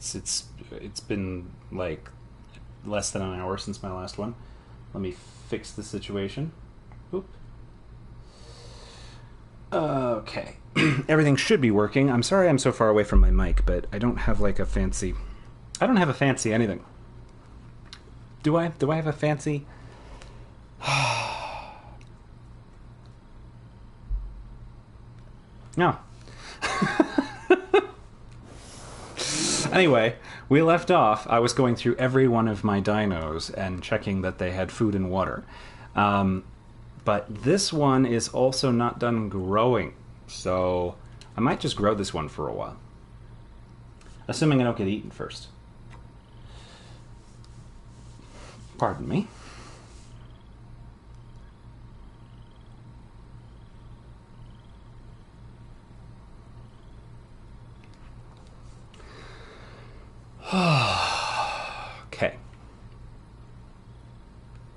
It's been like less than an hour since my last one. Let me fix the situation. Oop. Okay. Everything should be working. I'm sorry I'm so far away from my mic, but I don't have like a fancy... I don't have a fancy anything. Do I? Do I have a fancy... No. Anyway, we left off. I was going through every one of my dinos and checking that they had food and water. But this one is also not done growing. So I might just grow this one for a while. Assuming I don't get eaten first. Pardon me. Okay.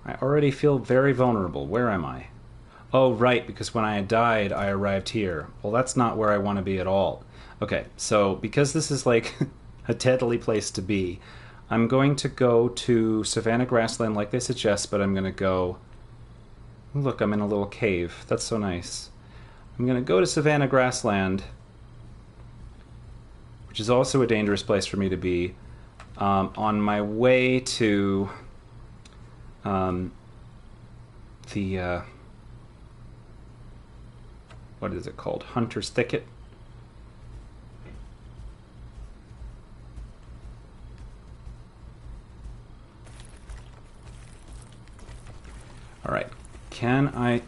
I already feel very vulnerable. Where am I? Oh, right, because when I died, I arrived here. Well, that's not where I want to be at all. Okay, so because this is like a deadly place to be, I'm going to go to Savannah Grassland like they suggest, but I'm going to go... Look, I'm in a little cave. That's so nice. I'm going to go to Savannah Grassland, which is also a dangerous place for me to be, on my way to the... what is it called? Hunter's Thicket? Alright, can I...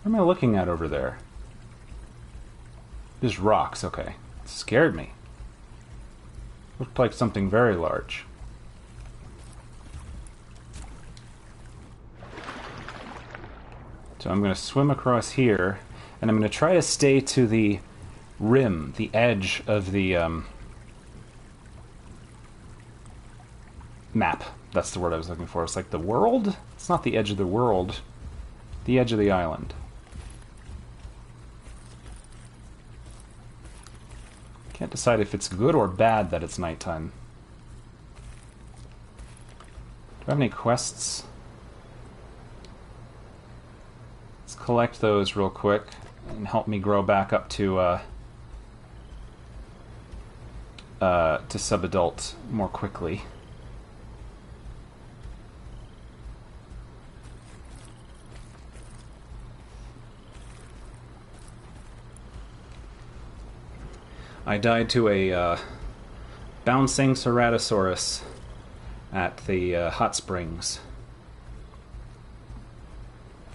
What am I looking at over there? There's rocks, okay. It scared me. Looked like something very large. So I'm going to swim across here, and I'm going to try to stay to the rim, the edge of the map. That's the word I was looking for. It's like the world? It's not the edge of the world. The edge of the island. Can't decide if it's good or bad that it's nighttime. Do I have any quests? Let's collect those real quick and help me grow back up to sub-adult more quickly. I died to a bouncing Ceratosaurus at the hot springs.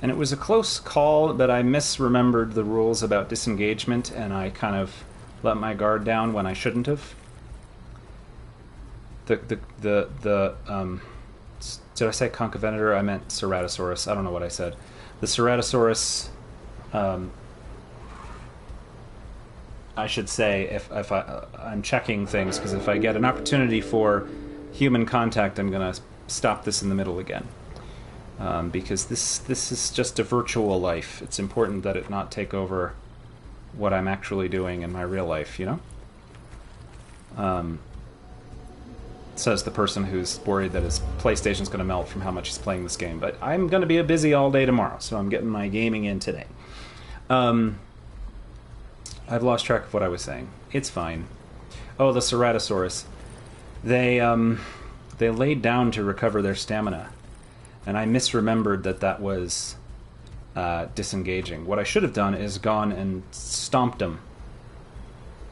And it was a close call, but I misremembered the rules about disengagement, and I kind of let my guard down when I shouldn't have. Did I say Concavenator? I meant Ceratosaurus. I don't know what I said. The Ceratosaurus... I should say, if I'm checking things, because if I get an opportunity for human contact, I'm going to stop this in the middle again. Because this is just a virtual life. It's important that it not take over what I'm actually doing in my real life, you know? Says the person who's worried that his PlayStation's going to melt from how much he's playing this game. But I'm going to be busy all day tomorrow, so I'm getting my gaming in today. I've lost track of what I was saying. It's fine. Oh, the Ceratosaurus. They laid down to recover their stamina, and I misremembered that was disengaging. What I should have done is gone and stomped him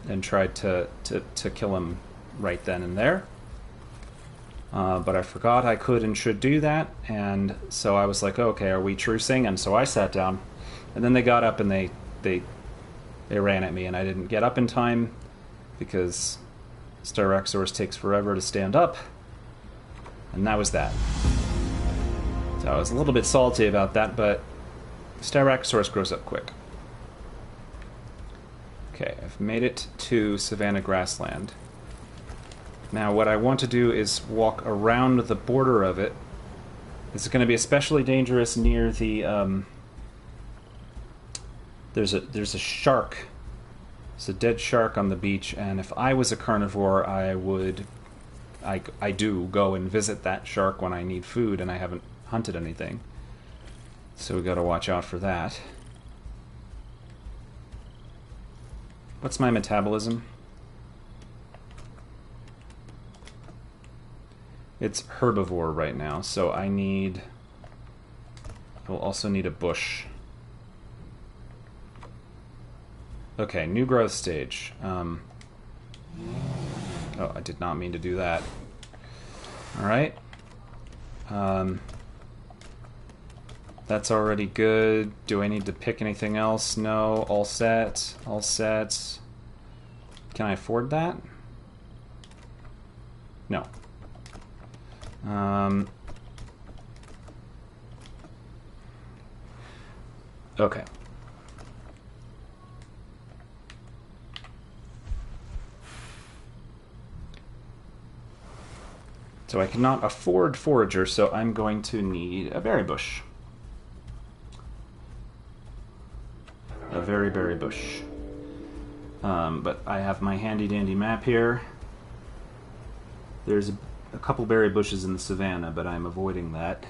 and tried to kill him right then and there. But I forgot I could and should do that, and so I was like, okay, are we trucing? And so I sat down, and then they got up and they ran at me, and I didn't get up in time because Styracosaurus takes forever to stand up, and that was that. So I was a little bit salty about that, but Styracosaurus grows up quick. Okay, I've made it to Savannah Grassland. Now what I want to do is walk around the border of it. This is going to be especially dangerous near the... There's a shark There's a dead shark on the beach, and if I was a carnivore, I do go and visit that shark when I need food and I haven't hunted anything. So we gotta watch out for that. What's my metabolism? It's herbivore right now, so I will also need a bush. Okay, new growth stage. Oh, I did not mean to do that. Alright. That's already good. Do I need to pick anything else? No. All set. All set. Can I afford that? No. Okay. So I cannot afford forager, so I'm going to need a berry bush. A very berry bush. But I have my handy dandy map here. There's a couple berry bushes in the savannah, but I'm avoiding that.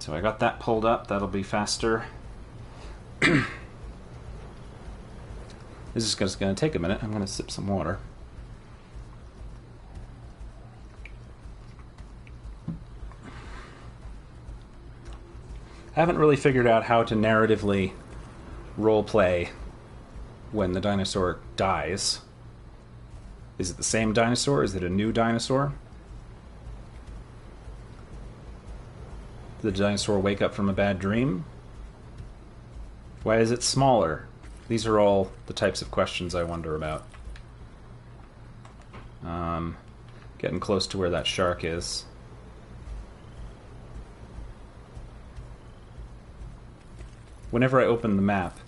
So I got that pulled up. That'll be faster. This is just going to take a minute. I'm going to sip some water. I haven't really figured out how to narratively roleplay when the dinosaur dies. Is it the same dinosaur? Is it a new dinosaur? Did the dinosaur wake up from a bad dream? Why is it smaller? These are all the types of questions I wonder about. Getting close to where that shark is. Whenever I open the map,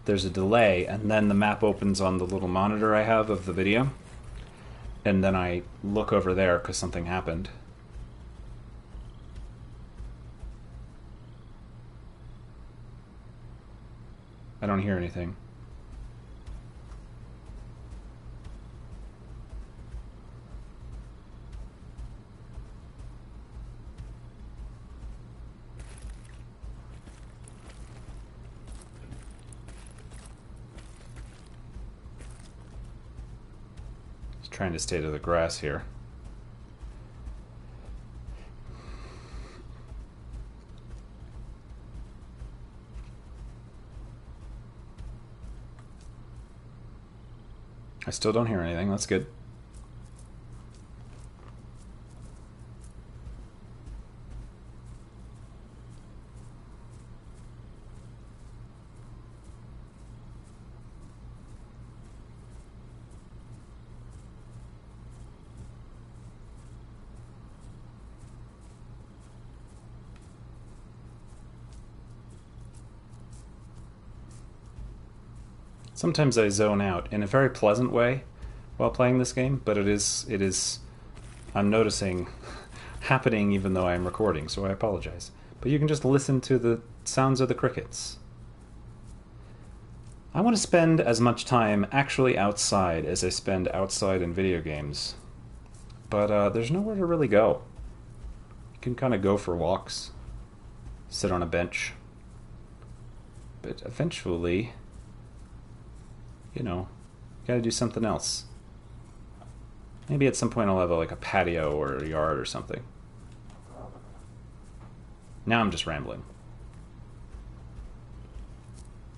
there's a delay, and then the map opens on the little monitor I have of the video, and then I look over there because something happened. I don't hear anything. Trying to stay to the grass here. I still don't hear anything. That's good. Sometimes I zone out in a very pleasant way while playing this game, but it is I'm noticing happening even though I'm recording, so I apologize. But you can just listen to the sounds of the crickets. I want to spend as much time actually outside as I spend outside in video games, but there's nowhere to really go. You can kind of go for walks, sit on a bench, but eventually, you know, you gotta do something else. Maybe at some point I'll have like a patio or a yard or something. Now I'm just rambling.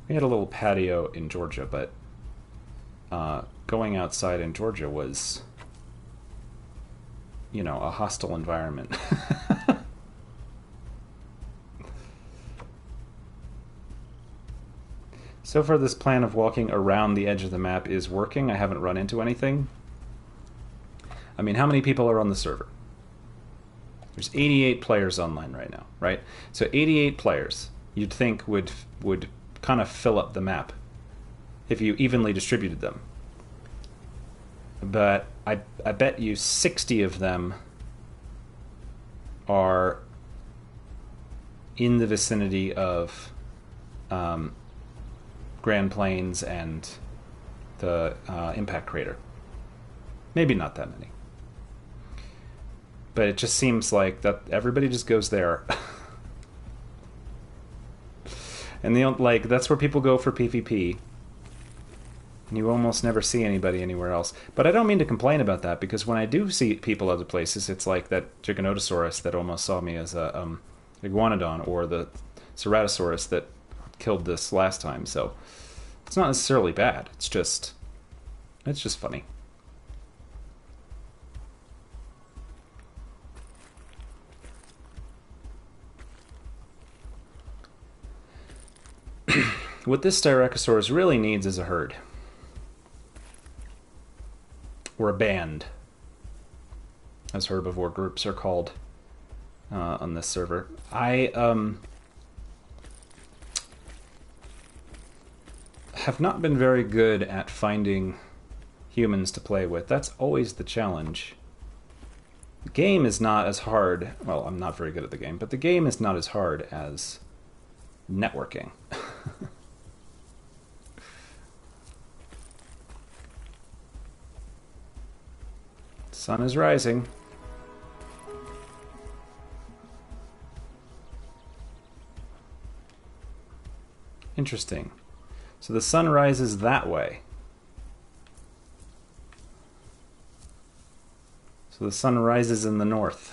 We had a little patio in Georgia, but going outside in Georgia was, you know, a hostile environment. So far, this plan of walking around the edge of the map is working. I haven't run into anything. I mean, how many people are on the server? There's 88 players online right now, right? So 88 players, you'd think would kind of fill up the map if you evenly distributed them. But I bet you 60 of them are in the vicinity of Grand Plains and the impact crater. Maybe not that many. But it just seems like that everybody just goes there. And that's where people go for PvP. And you almost never see anybody anywhere else. But I don't mean to complain about that, because when I do see people other places, it's like that Giganotosaurus that almost saw me as a iguanodon, or the Ceratosaurus that killed this last time. So it's not necessarily bad. It's just funny. What this Styracosaurus really needs is a herd. Or a band, as herbivore groups are called on this server. I have not been very good at finding humans to play with. That's always the challenge. The game is not as hard. Well, I'm not very good at the game, but the game is not as hard as networking. Sun is rising. Interesting. So the sun rises that way. So the sun rises in the north.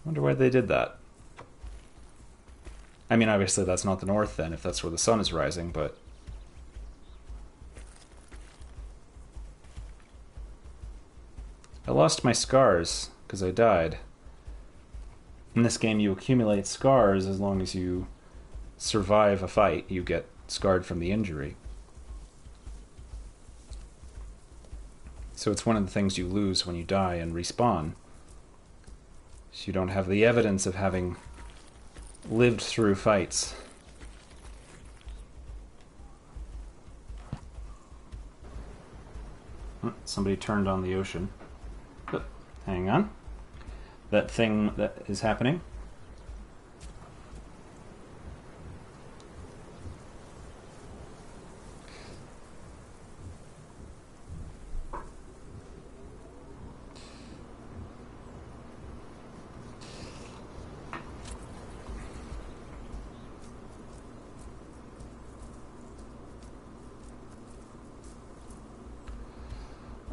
Wonder why they did that. I mean, obviously that's not the north then, if that's where the sun is rising, but... I lost my scars because I died. In this game, you accumulate scars as long as you survive a fight. You get scarred from the injury. So it's one of the things you lose when you die and respawn. So you don't have the evidence of having lived through fights. Somebody turned on the ocean. Hang on. That thing that is happening.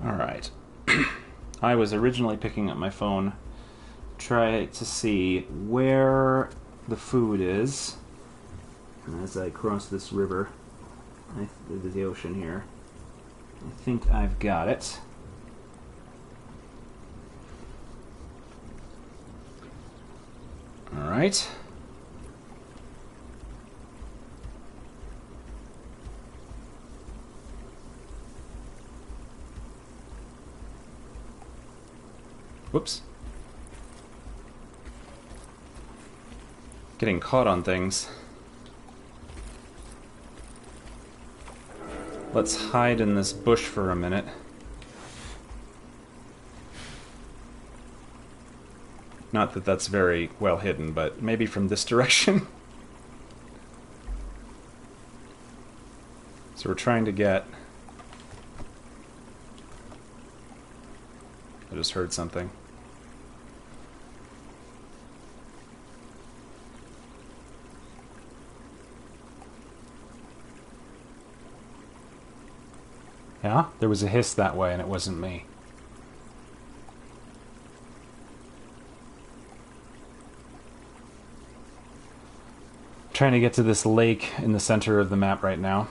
All right. I was originally picking up my phone, try to see where the food is as I cross this river, the ocean here. I think I've got it. All right. Whoops. Getting caught on things. Let's hide in this bush for a minute. Not that that's very well hidden, but maybe from this direction. So we're trying to get... I just heard something. Yeah? There was a hiss that way and it wasn't me. Trying to get to this lake in the center of the map right now.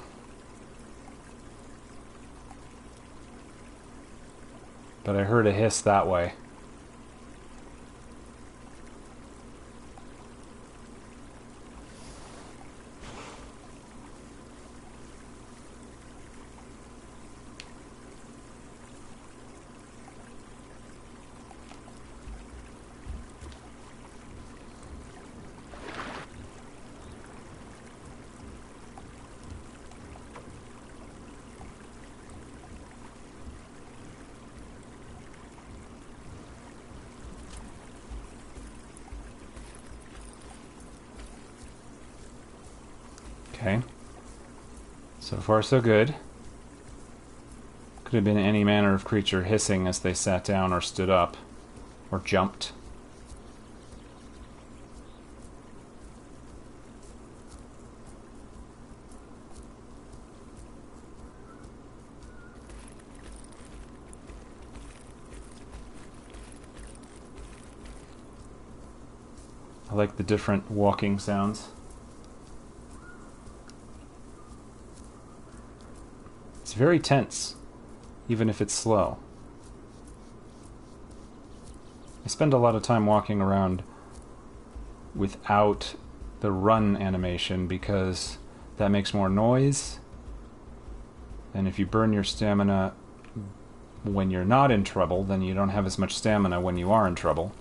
But I heard a hiss that way. Okay. So far, so good. Could have been any manner of creature hissing as they sat down or stood up, or jumped. I like the different walking sounds. It's very tense, even if it's slow. I spend a lot of time walking around without the run animation because that makes more noise, and if you burn your stamina when you're not in trouble, then you don't have as much stamina when you are in trouble.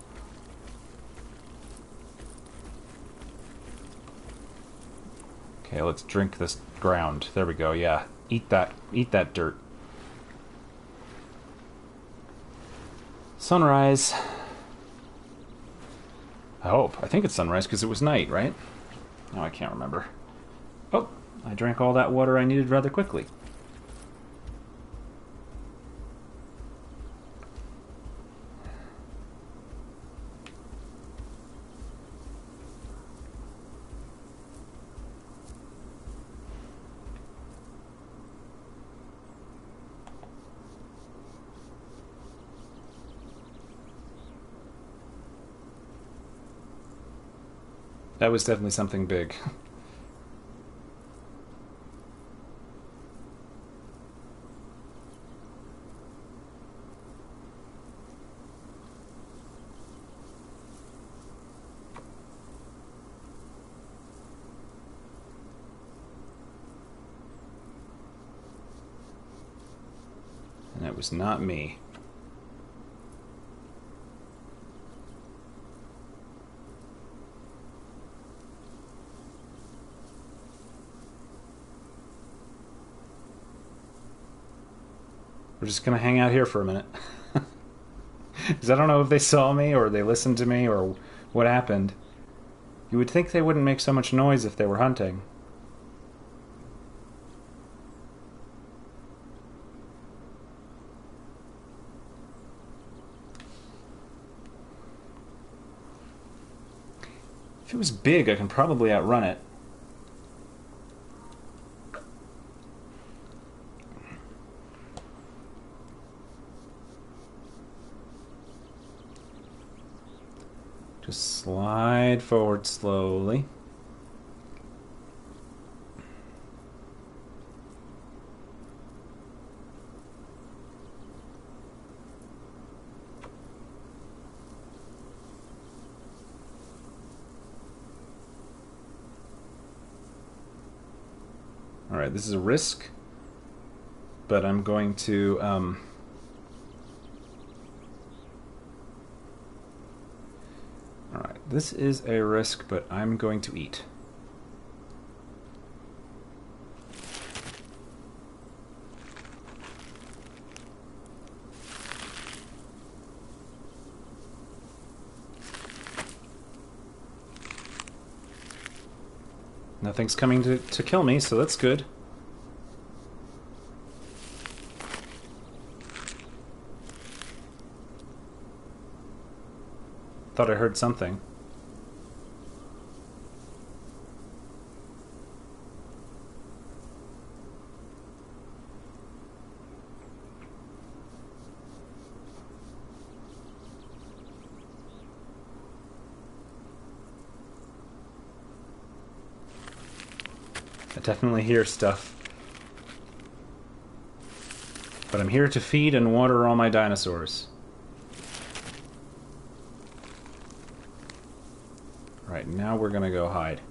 Okay, let's drink this ground. There we go, yeah. Eat that dirt. Sunrise. I hope. I think it's sunrise because it was night, right? No, I can't remember. Oh, I drank all that water I needed rather quickly. That was definitely something big. And it was not me. We're just gonna hang out here for a minute. Because I don't know if they saw me or they listened to me or what happened. You would think they wouldn't make so much noise if they were hunting. If it was big, I can probably outrun it. Just slide forward slowly. Alright, this is a risk, but I'm going to Alright, this is a risk, but I'm going to eat. Nothing's coming to kill me, so that's good. Thought I heard something. I definitely hear stuff. But I'm here to feed and water all my dinosaurs. Right, now we're gonna go hide.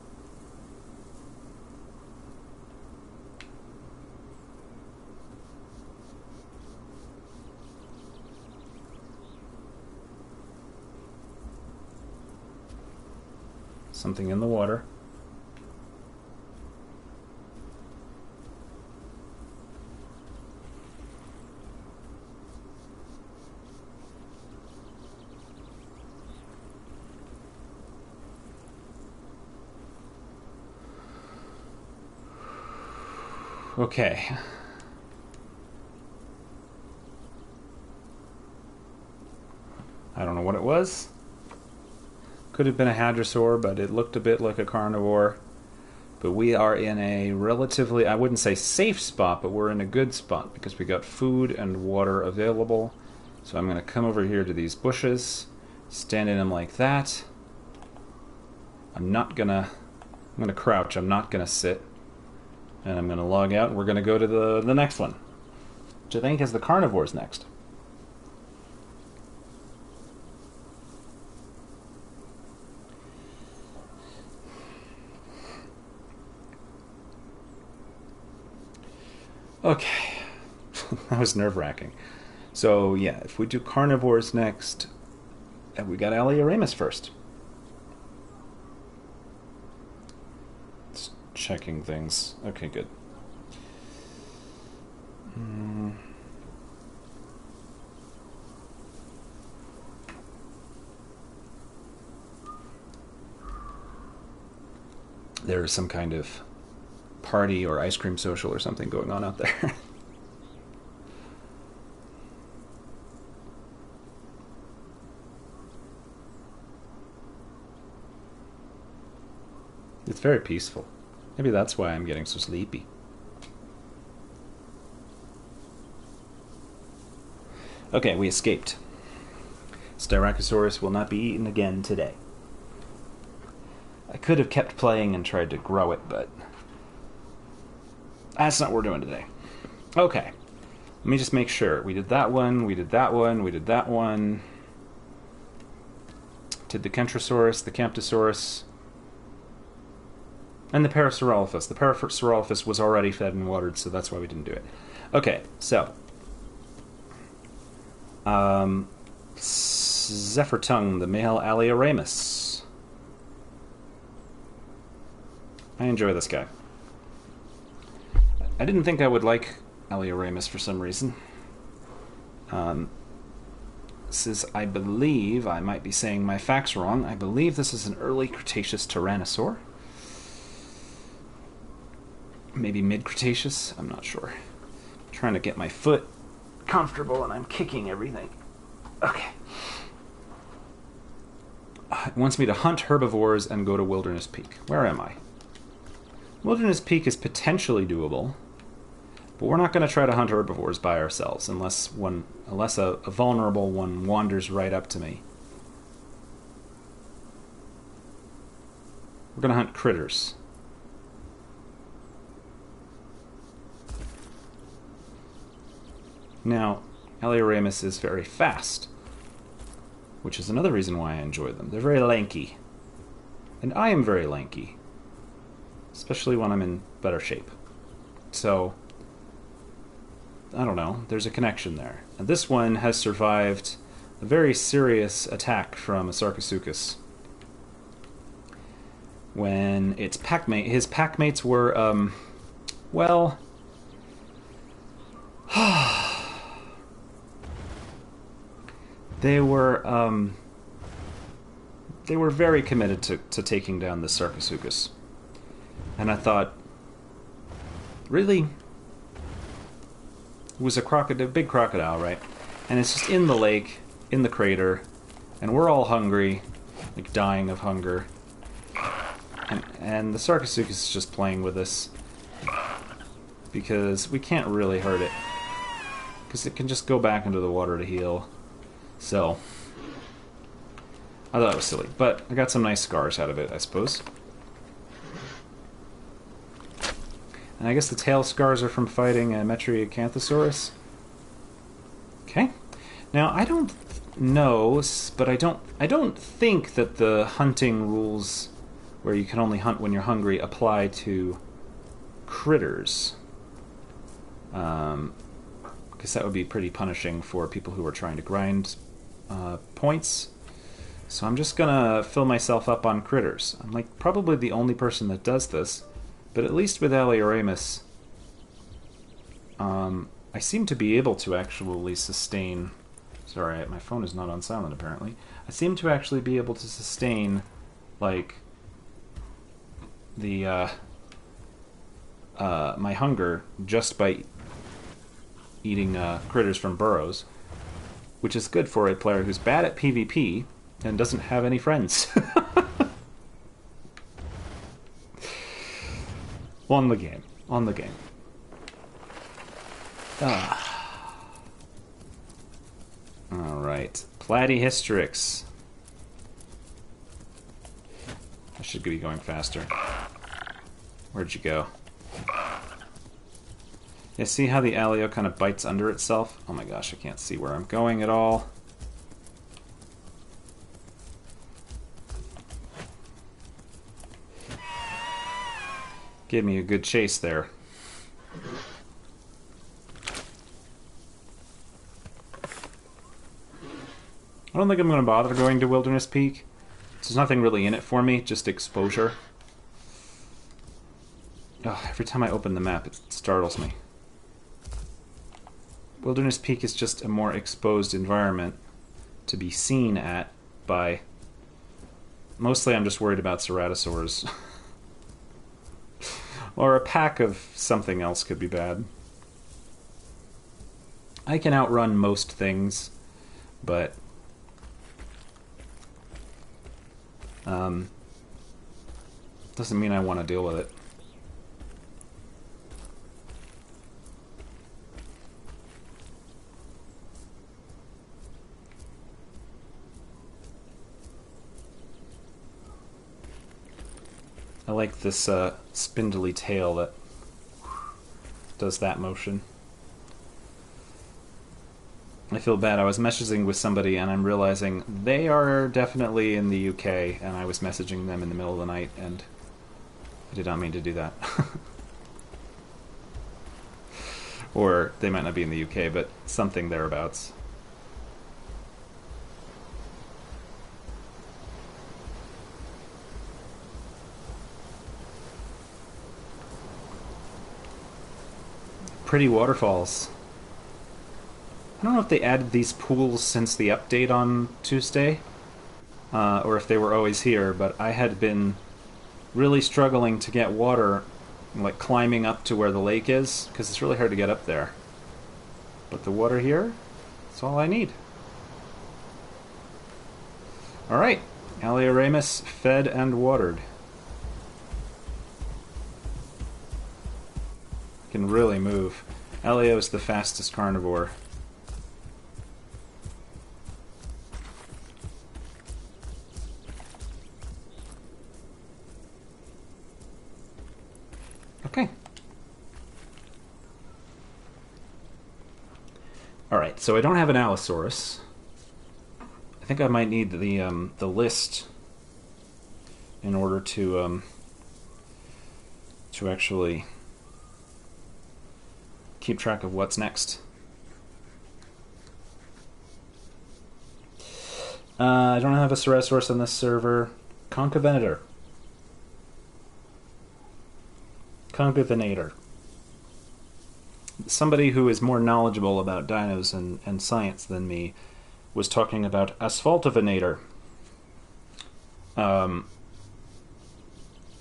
Something in the water. Okay. I don't know what it was. Could have been a hadrosaur, but it looked a bit like a carnivore. But we are in a relatively, I wouldn't say safe spot, but we're in a good spot because we got food and water available. So I'm going to come over here to these bushes, stand in them like that. I'm going to crouch, I'm not going to sit. And I'm going to log out, and we're going to go to the next one, which I think is the carnivores next. Okay, that was nerve-wracking. So yeah, if we do carnivores next, we got Alioramus first. It's checking things. Okay, good. There is some kind of party or ice cream social or something going on out there. It's very peaceful. Maybe that's why I'm getting so sleepy. Okay, we escaped. Styracosaurus will not be eaten again today. I could have kept playing and tried to grow it, but that's not what we're doing today. Okay. Let me just make sure. We did that one, we did that one, we did that one. Did the Kentrosaurus, the Camptosaurus, and the Parasaurolophus. The Parasaurolophus was already fed and watered, so that's why we didn't do it. Okay, so. Zephyr Tongue, the male Alioramus. I enjoy this guy. I didn't think I would like Alioramus for some reason. This is, I believe, I might be saying my facts wrong, I believe this is an early Cretaceous Tyrannosaur. Maybe mid-Cretaceous, I'm not sure. I'm trying to get my foot comfortable and I'm kicking everything. Okay. It wants me to hunt herbivores and go to Wilderness Peak. Where am I? Wilderness Peak is potentially doable, but we're not going to try to hunt herbivores by ourselves unless a vulnerable one wanders right up to me. We're going to hunt critters. Now, Alioramus is very fast, which is another reason why I enjoy them. They're very lanky. And I am very lanky, especially when I'm in better shape. So, I don't know, there's a connection there. And this one has survived a very serious attack from a Sarcosuchus. When his packmates were, well... They were very committed to taking down the Sarcosuchus. And I thought, really? It was a big crocodile, right? And it's just in the lake, in the crater, and we're all hungry, like dying of hunger. And the Sarcosuchus is just playing with us because we can't really hurt it. Because it can just go back into the water to heal. So, I thought it was silly, but I got some nice scars out of it, I suppose. And I guess the tail scars are from fighting a Metriacanthosaurus. Okay. Now, I don't know, but I don't think that the hunting rules where you can only hunt when you're hungry apply to critters. Because that would be pretty punishing for people who are trying to grind points. So I'm just gonna fill myself up on critters. I'm like probably the only person that does this, but at least with Alioramus, I seem to be able to actually sustain... Sorry, my phone is not on silent apparently. I seem to actually be able to sustain, like, the my hunger just by eating critters from burrows. which is good for a player who's bad at PvP and doesn't have any friends. On the game. On the game. Alright. Platyhystrix. I should be going faster. Where'd you go? Yeah, see how the Alio kind of bites under itself? Oh my gosh, I can't see where I'm going at all. Gave me a good chase there. I don't think I'm going to bother going to Wilderness Peak. There's nothing really in it for me, just exposure. Oh, every time I open the map, it startles me. Wilderness Peak is just a more exposed environment to be seen at by... Mostly I'm just worried about ceratosaurs. Or a pack of something else could be bad. I can outrun most things, but... doesn't mean I want to deal with it. I like this spindly tail that does that motion. I feel bad. I was messaging with somebody and I'm realizing they are definitely in the UK, and I was messaging them in the middle of the night and I did not mean to do that. Or they might not be in the UK, but something thereabouts. Pretty waterfalls. I don't know if they added these pools since the update on Tuesday, or if they were always here, but I had been really struggling to get water, like climbing up to where the lake is, because it's really hard to get up there. But the water here, that's all I need. Alright, Alioramus fed and watered. Can really move. Alio is the fastest carnivore. Okay. Alright, so I don't have an Allosaurus. I think I might need the list in order to actually keep track of what's next. I don't have a Ceratosaurus on this server. Concavenator. Concavenator. Somebody who is more knowledgeable about dinos and science than me was talking about Asphaltovenator.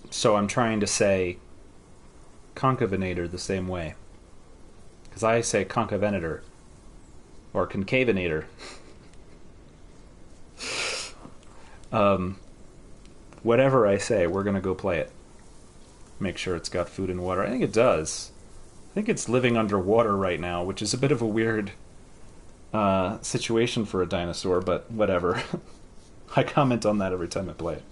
So I'm trying to say Concavenator the same way. Because I say Concavenator. Or Concavenator. Whatever I say, we're going to go play it. Make sure it's got food and water. I think it does. I think it's living underwater right now, which is a bit of a weird situation for a dinosaur, but whatever. I comment on that every time I play it.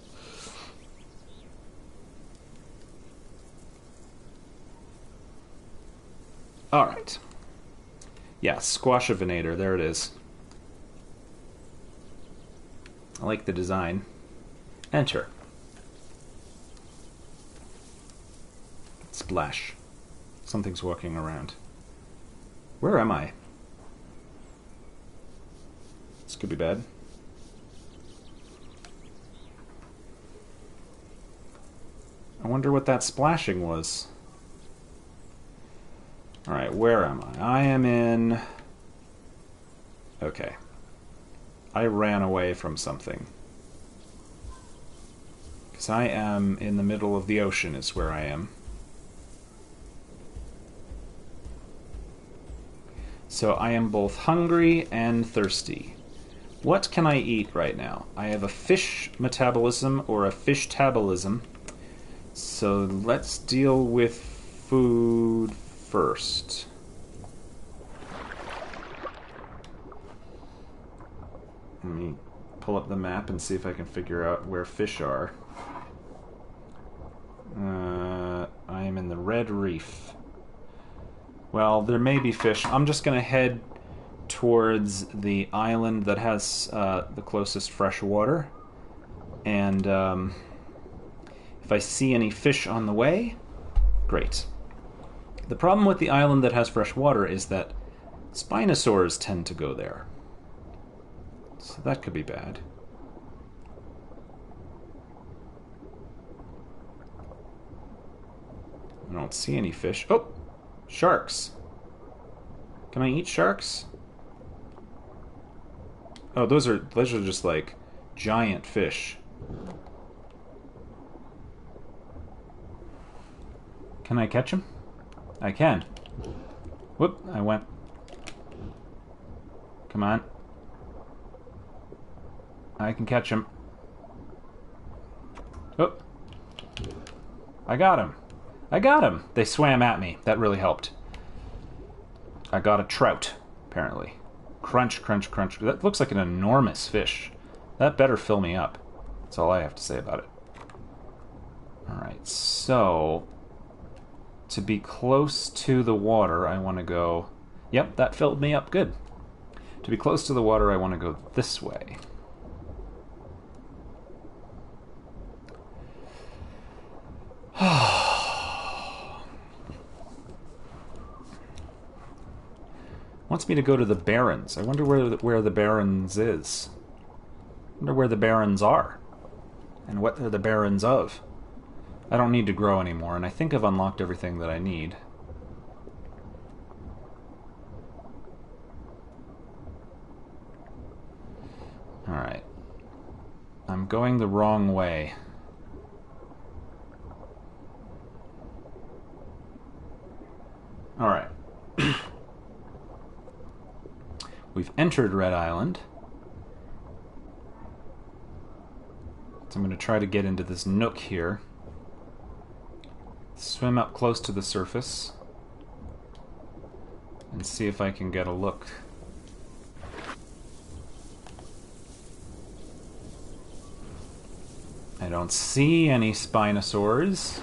Alright. Yeah, Squashavinator, there it is. I like the design. Enter. Splash. Something's walking around. Where am I? This could be bad. I wonder what that splashing was. Alright, where am I? I am in... Okay. I ran away from something. Because I am in the middle of the ocean is where I am. So I am both hungry and thirsty. What can I eat right now? I have a fish metabolism or a fish tabolism. So let's deal with food first. Let me pull up the map and see if I can figure out where fish are. I am in the Red Reef. Well, there may be fish. I'm just going to head towards the island that has the closest fresh water. And if I see any fish on the way, great. The problem with the island that has fresh water is that Spinosaurs tend to go there. So that could be bad. I don't see any fish. Oh! Sharks! Can I eat sharks? Oh, those are just like giant fish. Can I catch them? I can. Whoop, I went. Come on. I can catch him. Oh. I got him. I got him! They swam at me. That really helped. I got a trout, apparently. Crunch, crunch, crunch. That looks like an enormous fish. That better fill me up. That's all I have to say about it. Alright, so... to be close to the water, I want to go... Yep, that filled me up good. To be close to the water, I want to go this way. Wants me to go to the Barrens. I wonder where the Barrens is. I wonder where the Barrens are. And what are the Barrens of. I don't need to grow anymore, and I think I've unlocked everything that I need. Alright. I'm going the wrong way. Alright. We've entered Red Island. So I'm going to try to get into this nook here. Swim up close to the surface. And see if I can get a look. I don't see any Spinosaurs.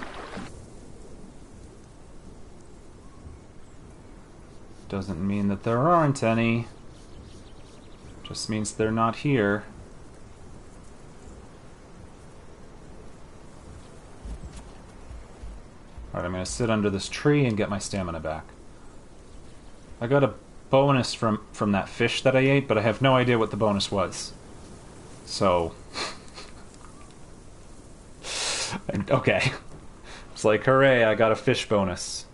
Doesn't mean that there aren't any. Just means they're not here. Alright, I'm going to sit under this tree and get my stamina back. I got a bonus from that fish that I ate, but I have no idea what the bonus was. So... okay. It's like, hooray, I got a fish bonus.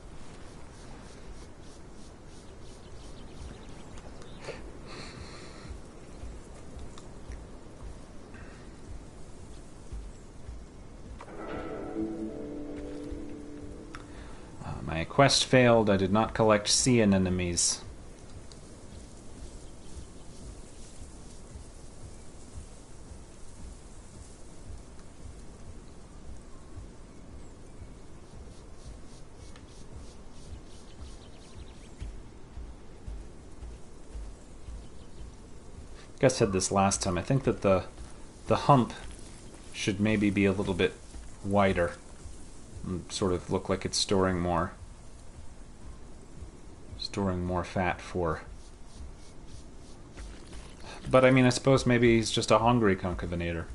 My quest failed. I did not collect sea anemones. I guess I said this last time. I think that the hump should maybe be a little bit wider and sort of look like it's storing more fat for. But I mean, I suppose maybe he's just a hungry concavenator.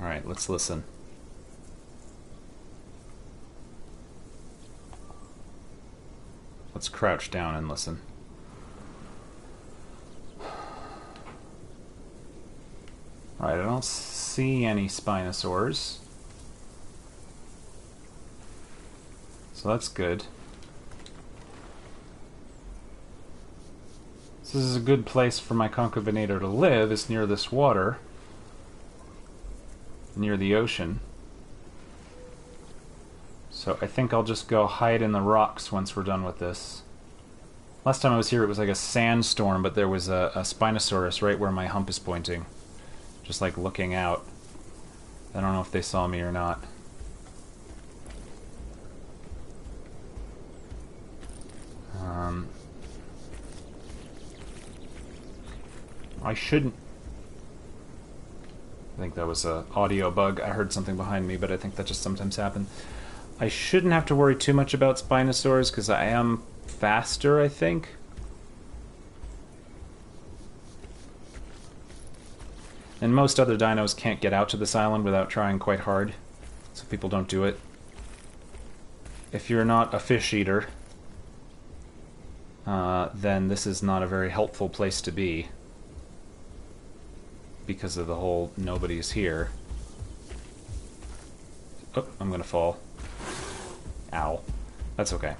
Alright, let's listen. Let's crouch down and listen. Alright, I don't see any Spinosaurs. So that's good. So this is a good place for my Concavinator to live, is near this water. Near the ocean. So I think I'll just go hide in the rocks once we're done with this. Last time I was here it was like a sandstorm, but there was a Spinosaurus right where my hump is pointing. Just like looking out. I don't know if they saw me or not. I shouldn't... I think that was an audio bug. I heard something behind me, but I think that just sometimes happens. I shouldn't have to worry too much about Spinosaurs, because I am faster, I think. And most other dinos can't get out to this island without trying quite hard, so people don't do it. If you're not a fish eater, then this is not a very helpful place to be, because of the whole nobody's here. Oh, I'm gonna fall. Ow. That's okay.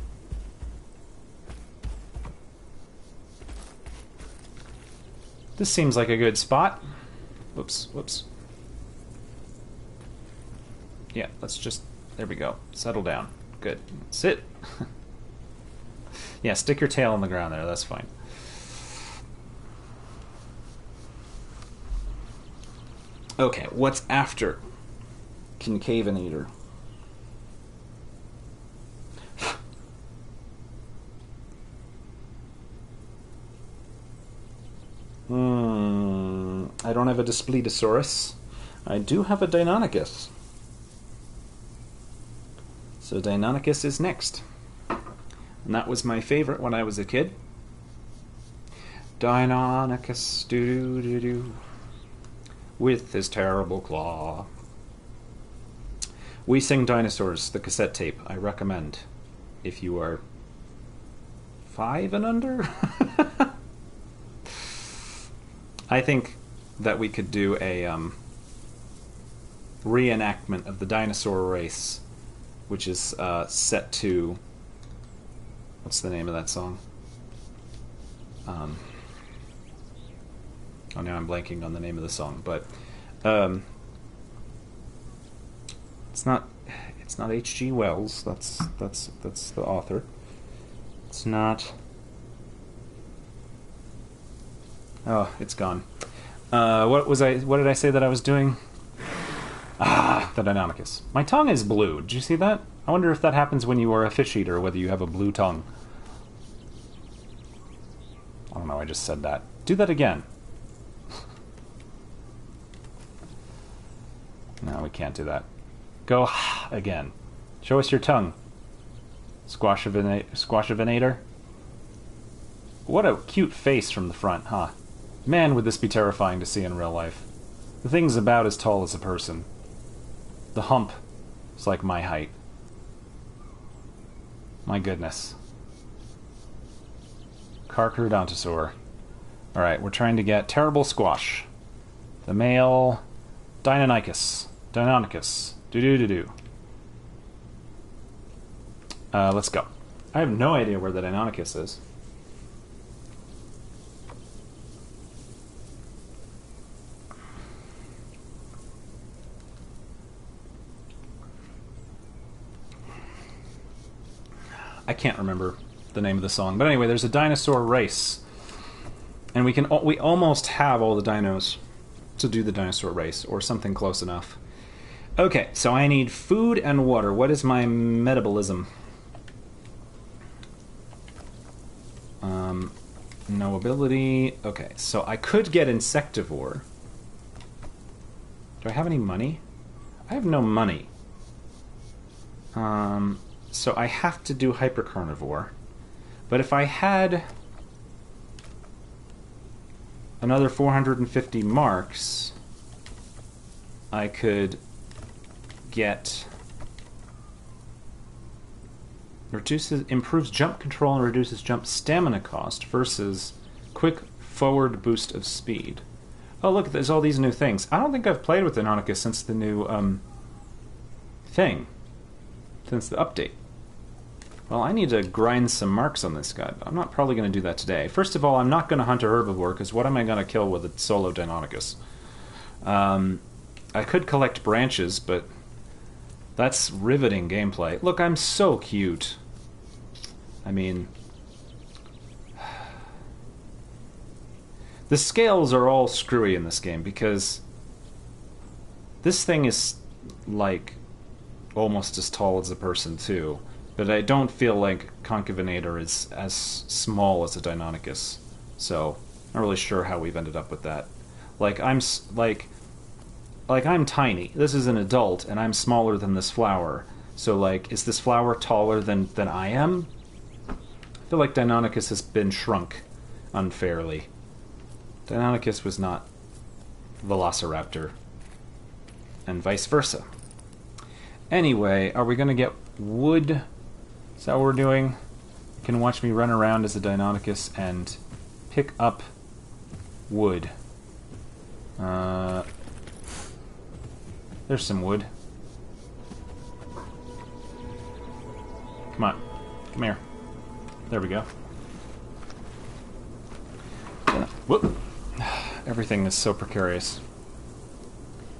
This seems like a good spot. Whoops, whoops. Yeah, let's just... There we go. Settle down. Good. Sit. Yeah, stick your tail on the ground there. That's fine. Okay, what's after Concavinator? I don't have a Daspletosaurus. I do have a Deinonychus. So Deinonychus is next. And that was my favorite when I was a kid. Deinonychus, doo-doo-doo-doo, with his terrible claw. We Sing Dinosaurs, the cassette tape, I recommend, if you are 5 and under. I think that we could do a reenactment of the dinosaur race, which is set to... What's the name of that song? Oh, now I'm blanking on the name of the song, but it's not H.G. Wells. That's the author. It's not. Oh, it's gone. What did I say that I was doing? Ah, the Deinonychus. My tongue is blue. Did you see that? I wonder if that happens when you are a fish eater, whether you have a blue tongue. I don't know, I just said that. Do that again. No, we can't do that. Go again. Show us your tongue. Squashivinator. What a cute face from the front, huh? Man, would this be terrifying to see in real life. The thing's about as tall as a person. The hump is like my height. My goodness. Carcharodontosaur. Alright, we're trying to get Terrible Squash. The male Deinonychus. Deinonychus. Do-do-do-do. Let's go. I have no idea where the Deinonychus is. I can't remember the name of the song, but anyway, there's a dinosaur race, and we almost have all the dinos to do the dinosaur race, or something close enough. Okay, so I need food and water. What is my metabolism? No ability. Okay, so I could get insectivore. Do I have any money? I have no money. So I have to do hypercarnivore. But if I had another 450 marks, I could get... improves jump control and reduces jump stamina cost versus quick forward boost of speed. Oh, look, there's all these new things. I don't think I've played with Deinonychus since the new, thing. Since the update. Well, I need to grind some marks on this guy, but I'm not probably going to do that today. First of all, I'm not going to hunt a herbivore, because what am I going to kill with a solo Deinonychus? I could collect branches, but that's riveting gameplay. Look, I'm so cute. I mean... the scales are all screwy in this game, because this thing is, like, almost as tall as a person, too. But I don't feel like Concavinator is as small as a Deinonychus. So, not really sure how we've ended up with that. Like, I'm tiny. This is an adult, and I'm smaller than this flower. So, like, is this flower taller than I am? I feel like Deinonychus has been shrunk unfairly. Deinonychus was not Velociraptor. And vice versa. Anyway, are we going to get wood? Is that what we're doing? You can watch me run around as a Deinonychus and pick up wood. There's some wood. Come on. Come here. There we go. Whoop. Everything is so precarious.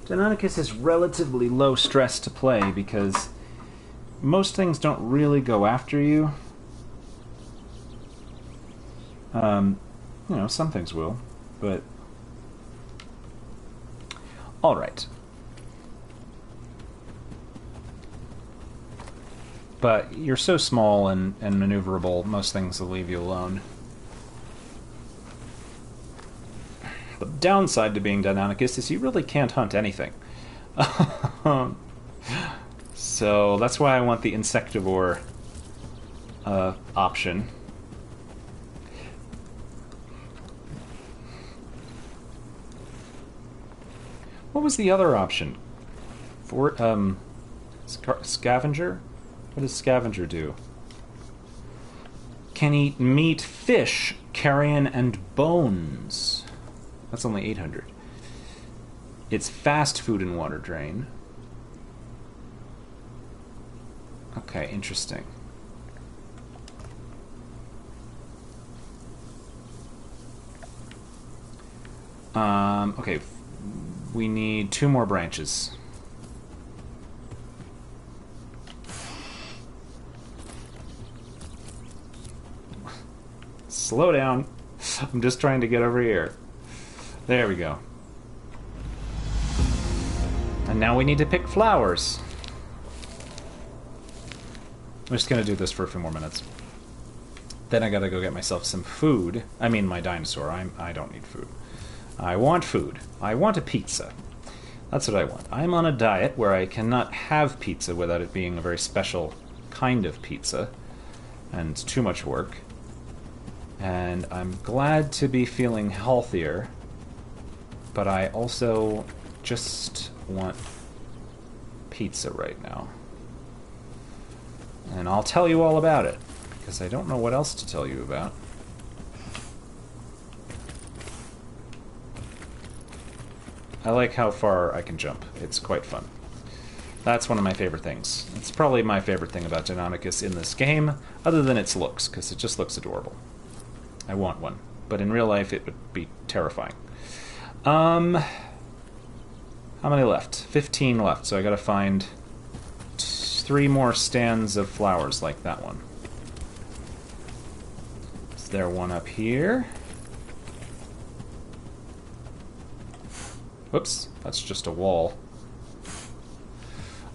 Deinonychus is relatively low stress to play because most things don't really go after you. You know, some things will, but... Alright. But you're so small and maneuverable, most things will leave you alone. The downside to being Deinonychus is you really can't hunt anything. So that's why I want the insectivore option. What was the other option? For scavenger? What does scavenger do? Can eat meat, fish, carrion, and bones. That's only 800. It's fast food and water drain. Okay, interesting. Okay, we need 2 more branches. Slow down. I'm just trying to get over here. There we go. And now we need to pick flowers. I'm just going to do this for a few more minutes. Then I gotta go get myself some food. I mean, my dinosaur. I don't need food. I want food. I want a pizza. That's what I want. I'm on a diet where I cannot have pizza without it being a very special kind of pizza. And it's too much work. And I'm glad to be feeling healthier. But I also just want pizza right now. And I'll tell you all about it, because I don't know what else to tell you about. I like how far I can jump. It's quite fun. That's one of my favorite things. It's probably my favorite thing about Deinonychus in this game, other than its looks, because it just looks adorable. I want one. But in real life, it would be terrifying. How many left? 15 left, so I gotta find 3 more stands of flowers like that one. Is there one up here? Whoops, that's just a wall.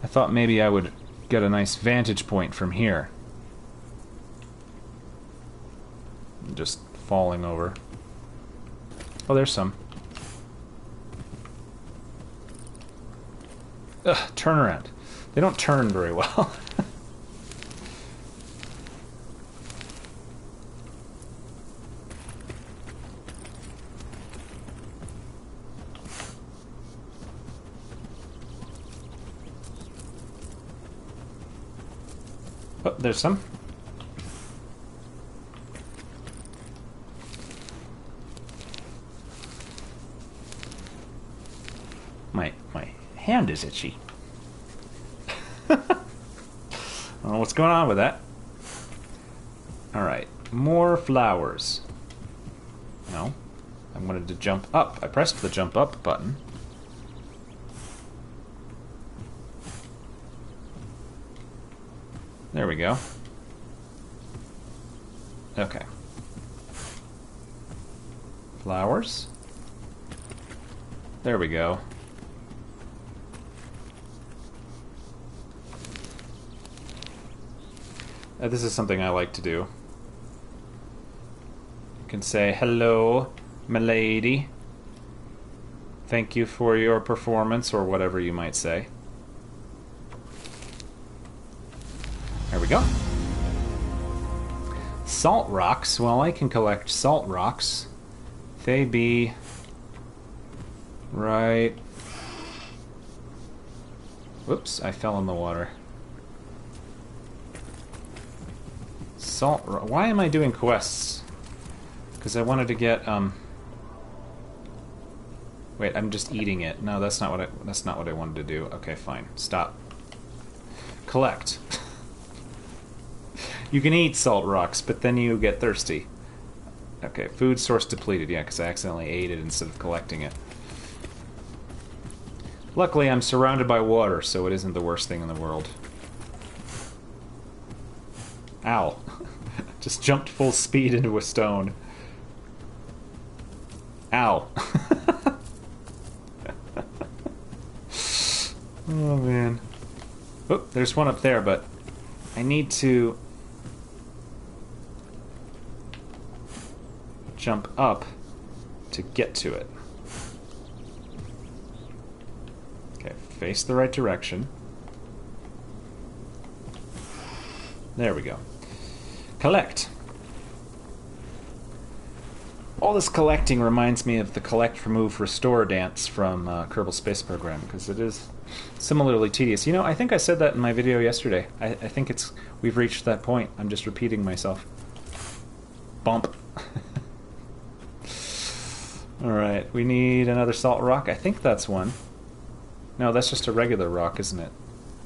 I thought maybe I would get a nice vantage point from here. Just falling over. Oh, there's some. Ugh, turn around. They don't turn very well. Oh, there's some. hand is itchy. I don't know what's going on with that. Alright, more flowers. No. I wanted to jump up. I pressed the jump up button. There we go. Okay. Flowers. There we go. This is something I like to do. You can say, hello, milady. Thank you for your performance, or whatever you might say. There we go. Salt rocks. Well, I can collect salt rocks. They be right. Whoops, I fell in the water. Salt rock. Why am I doing quests? Because I wanted to get wait, I'm just eating it. No, that's not what I wanted to do. Okay, fine. Stop. Collect. You can eat salt rocks, but then you get thirsty. Okay, food source depleted. Yeah, because I accidentally ate it instead of collecting it. Luckily, I'm surrounded by water, so it isn't the worst thing in the world. Ow. Just jumped full speed into a stone. Ow. Oh, man. Oh, there's one up there, but I need to jump up to get to it. Okay, face the right direction. There we go. Collect. All this collecting reminds me of the collect, remove, restore dance from Kerbal Space Program, because it is similarly tedious. You know, I think I said that in my video yesterday. I think we've reached that point. I'm just repeating myself. Bump. Alright, we need another salt rock. I think that's one. No, that's just a regular rock, isn't it?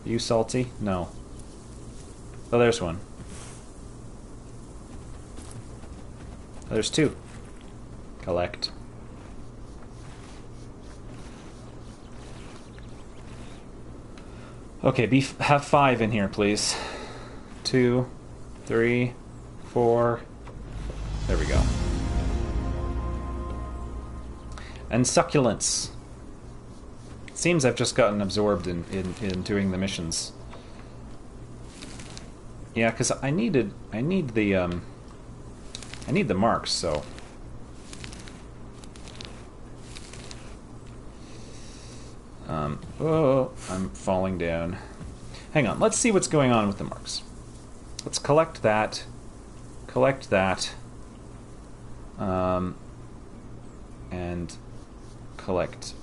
Are you salty? No. Oh, there's one. Oh, there's two. Collect. Okay, have 5 in here, please. 2, 3, 4. There we go. And succulents. Seems I've just gotten absorbed in doing the missions. Yeah, because I need the marks, so. Oh, I'm falling down. Hang on, let's see what's going on with the marks. Let's collect that. Collect that. And collect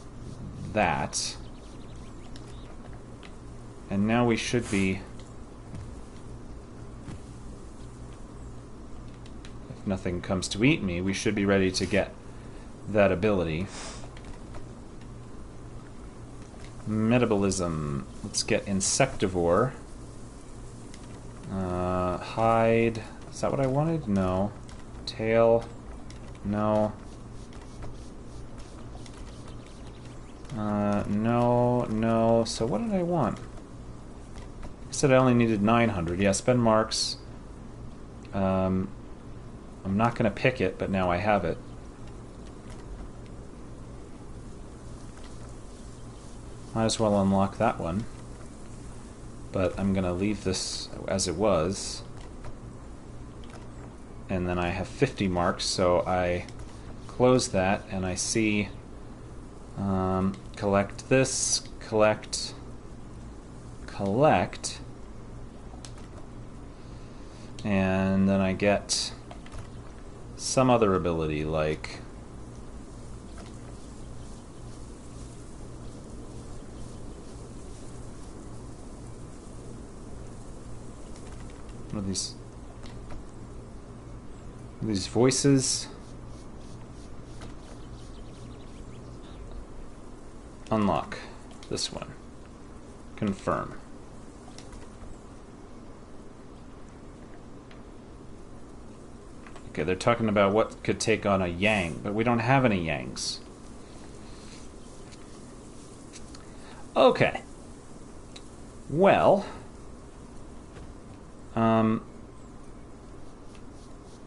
that. And now we should be... If nothing comes to eat me, we should be ready to get that ability. Metabolism. Let's get insectivore. Hide. Is that what I wanted? No. Tail. No. No. So what did I want? I said I only needed 900. Yeah, spend marks. I'm not going to pick it, but now I have it. Might as well unlock that one. But I'm going to leave this as it was. And then I have 50 marks, so I close that, and I see... collect this, collect... And then I get some other ability, like... What are these? These voices. Unlock. This one. Confirm. Okay, they're talking about what could take on a yang, but we don't have any yangs. Okay. Well,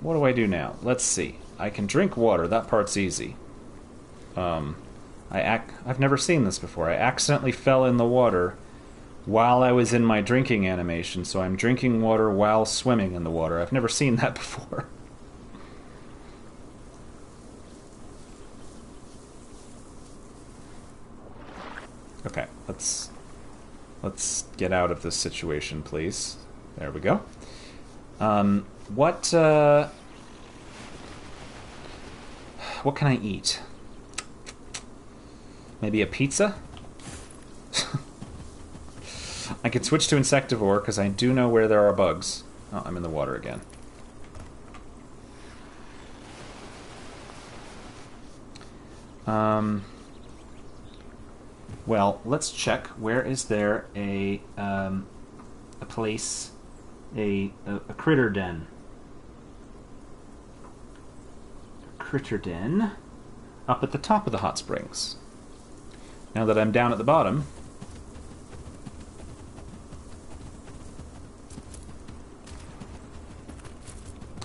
what do I do now? Let's see. I can drink water. That part's easy. I've never seen this before. I accidentally fell in the water while I was in my drinking animation, so I'm drinking water while swimming in the water. I've never seen that before. Okay, let's get out of this situation, please. There we go. What can I eat? Maybe a pizza? I could switch to insectivore because I do know where there are bugs. Oh, I'm in the water again. Well, let's check. Where is there a place, a critter den? A critter den up at the top of the hot springs. Now that I'm down at the bottom,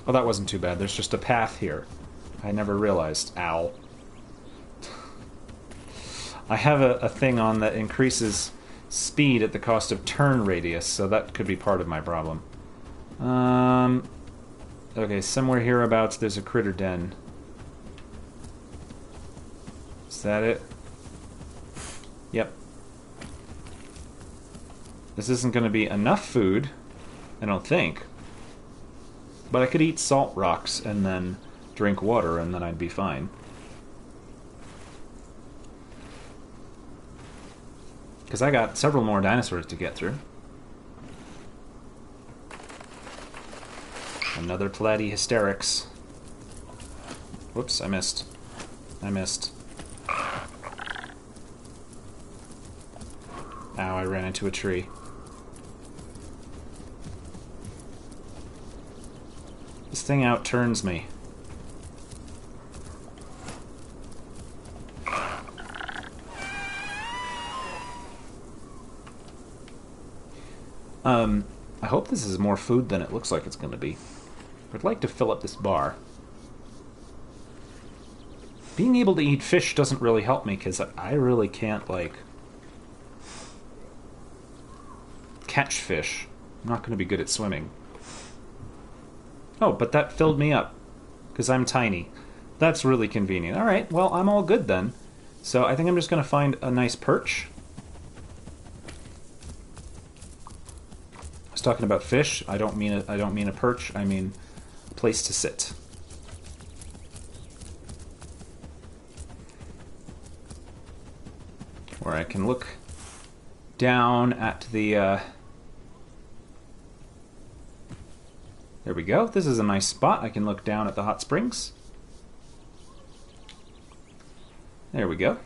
oh, that wasn't too bad. There's just a path here. I never realized. Ow. I have a thing on that increases speed at the cost of turn radius, so that could be part of my problem. Okay, somewhere hereabouts there's a critter den. Is that it? Yep. This isn't going to be enough food, I don't think. But I could eat salt rocks and then drink water, and then I'd be fine. Because I got several more dinosaurs to get through. Another Platy Hysterics. Whoops, I missed. I missed. Ow, I ran into a tree. This thing outturns me. I hope this is more food than it looks like it's going to be. I'd like to fill up this bar. Being able to eat fish doesn't really help me, because I really can't, like, catch fish. I'm not going to be good at swimming. Oh, but that filled me up, because I'm tiny. That's really convenient. Alright, well, I'm all good then. So I think I'm just going to find a nice perch. I was talking about fish. I don't mean a perch. I mean a place to sit. Where I can look down at the... There we go. This is a nice spot. I can look down at the hot springs. There we go.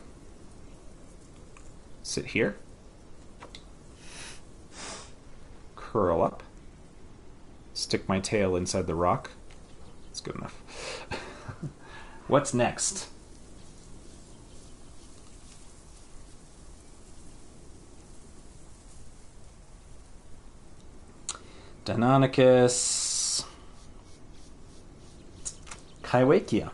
Sit here. Curl up. Stick my tail inside the rock. That's good enough. What's next? Deinonychus Kaiwakia.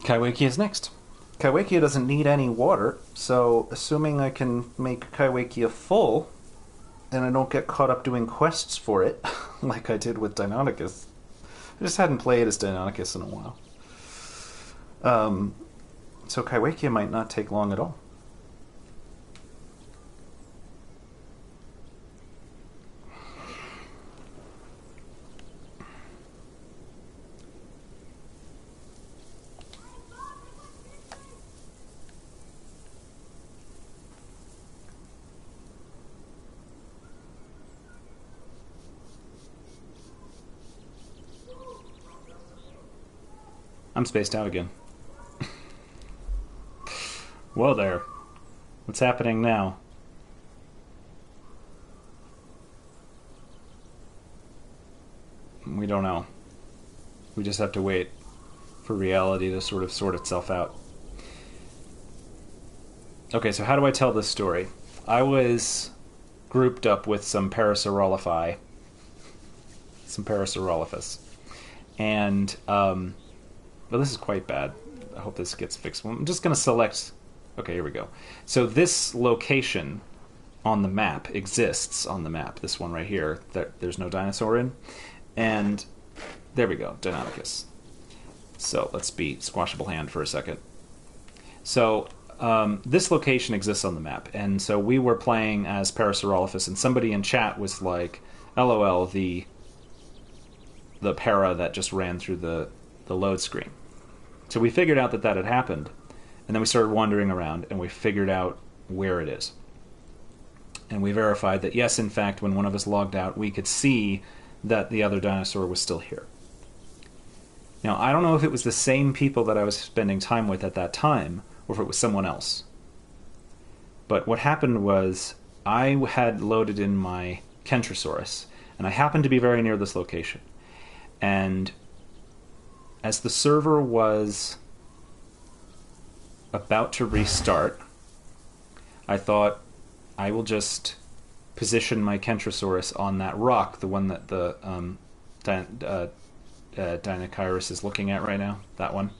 Kaiwakia is next. Kaiwakia doesn't need any water, so assuming I can make Kaiwakia full, and I don't get caught up doing quests for it, like I did with Deinonychus. I just hadn't played as Deinonychus in a while. So Kaiwakia might not take long at all. I'm spaced out again. Whoa there. What's happening now? We don't know. We just have to wait for reality to sort of sort itself out. Okay, so how do I tell this story? I was grouped up with some Parasaurolophus. And, well, this is quite bad. I hope this gets fixed. I'm just going to select... Okay, here we go. So this location on the map exists on the map. This one right here that there's no dinosaur in. And there we go, Deinonychus. So let's be squashable hand for a second. So this location exists on the map, and so we were playing as Parasaurolophus, and somebody in chat was like, "LOL, the para that just ran through the load screen." So we figured out that had happened, and then we started wandering around, and we figured out where it is. And we verified that yes, in fact, when one of us logged out, we could see that the other dinosaur was still here. Now, I don't know if it was the same people that I was spending time with at that time, or if it was someone else. But what happened was, I had loaded in my Kentrosaurus, and I happened to be very near this location. And as the server was about to restart, I thought, I will just position my Kentrosaurus on that rock, the one that the Deinonychus is looking at right now, that one.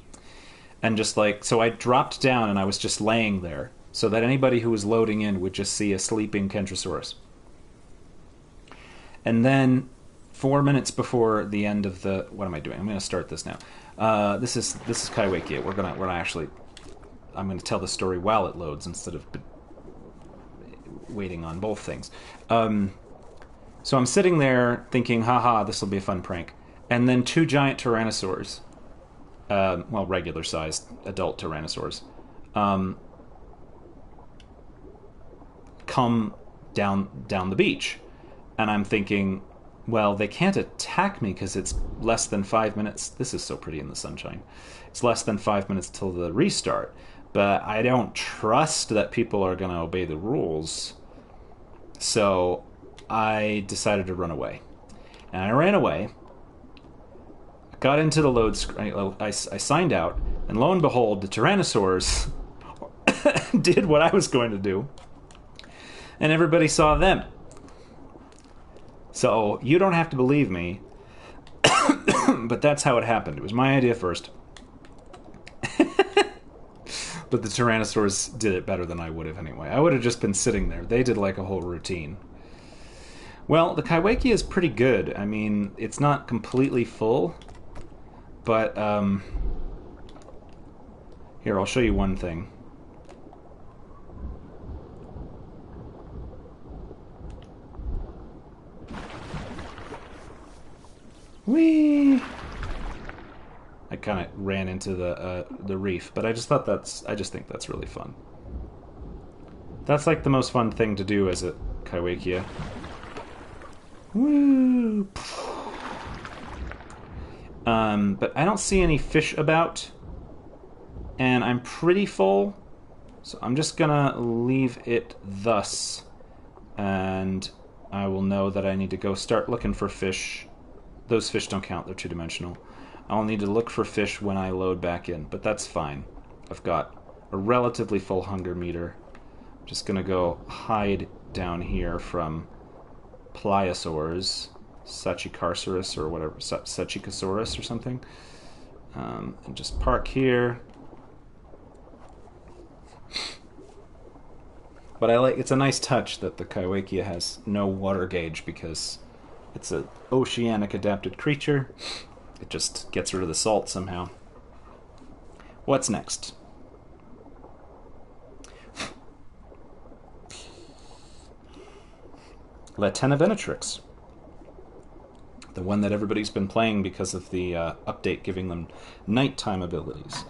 And just like, so I dropped down and I was just laying there so that anybody who was loading in would just see a sleeping Kentrosaurus. And then 4 minutes before the end of the, what am I doing? I'm going to start this now. This is Kaiwakia. We're gonna actually, I'm going to tell the story while it loads instead of waiting on both things. So I'm sitting there thinking, haha, this will be a fun prank. And then two giant tyrannosaurs, well, regular-sized adult tyrannosaurs, come down the beach. And I'm thinking, well, they can't attack me because it's less than 5 minutes. This is so pretty in the sunshine. It's less than 5 minutes till the restart. But I don't trust that people are going to obey the rules. So I decided to run away. And I ran away, got into the load screen, I signed out, and lo and behold, the Tyrannosaurs did what I was going to do, and everybody saw them. So you don't have to believe me, but that's how it happened. It was my idea first. But the Tyrannosaurs did it better than I would have anyway. I would have just been sitting there. They did like a whole routine. Well, the Kaiwakia is pretty good. I mean, it's not completely full, but here, I'll show you one thing. Whee! I kind of ran into the reef, but I just think that's really fun. That's like the most fun thing to do as a Kaiwakia. Woo! But I don't see any fish about, and I'm pretty full, so I'm just gonna leave it thus, and I will know that I need to go start looking for fish. Those fish don't count, they're two-dimensional. I'll need to look for fish when I load back in, but that's fine. I've got a relatively full hunger meter. I'm just gonna go hide down here from pliosaurs, Sachicarsaurus or whatever, Sachicosaurus or something, and just park here. But it's a nice touch that the Kaiwakia has no water gauge because it's an oceanic adapted creature. It just gets rid of the salt somehow. What's next? Latena-Venatrix. The one that everybody's been playing because of the update giving them nighttime abilities.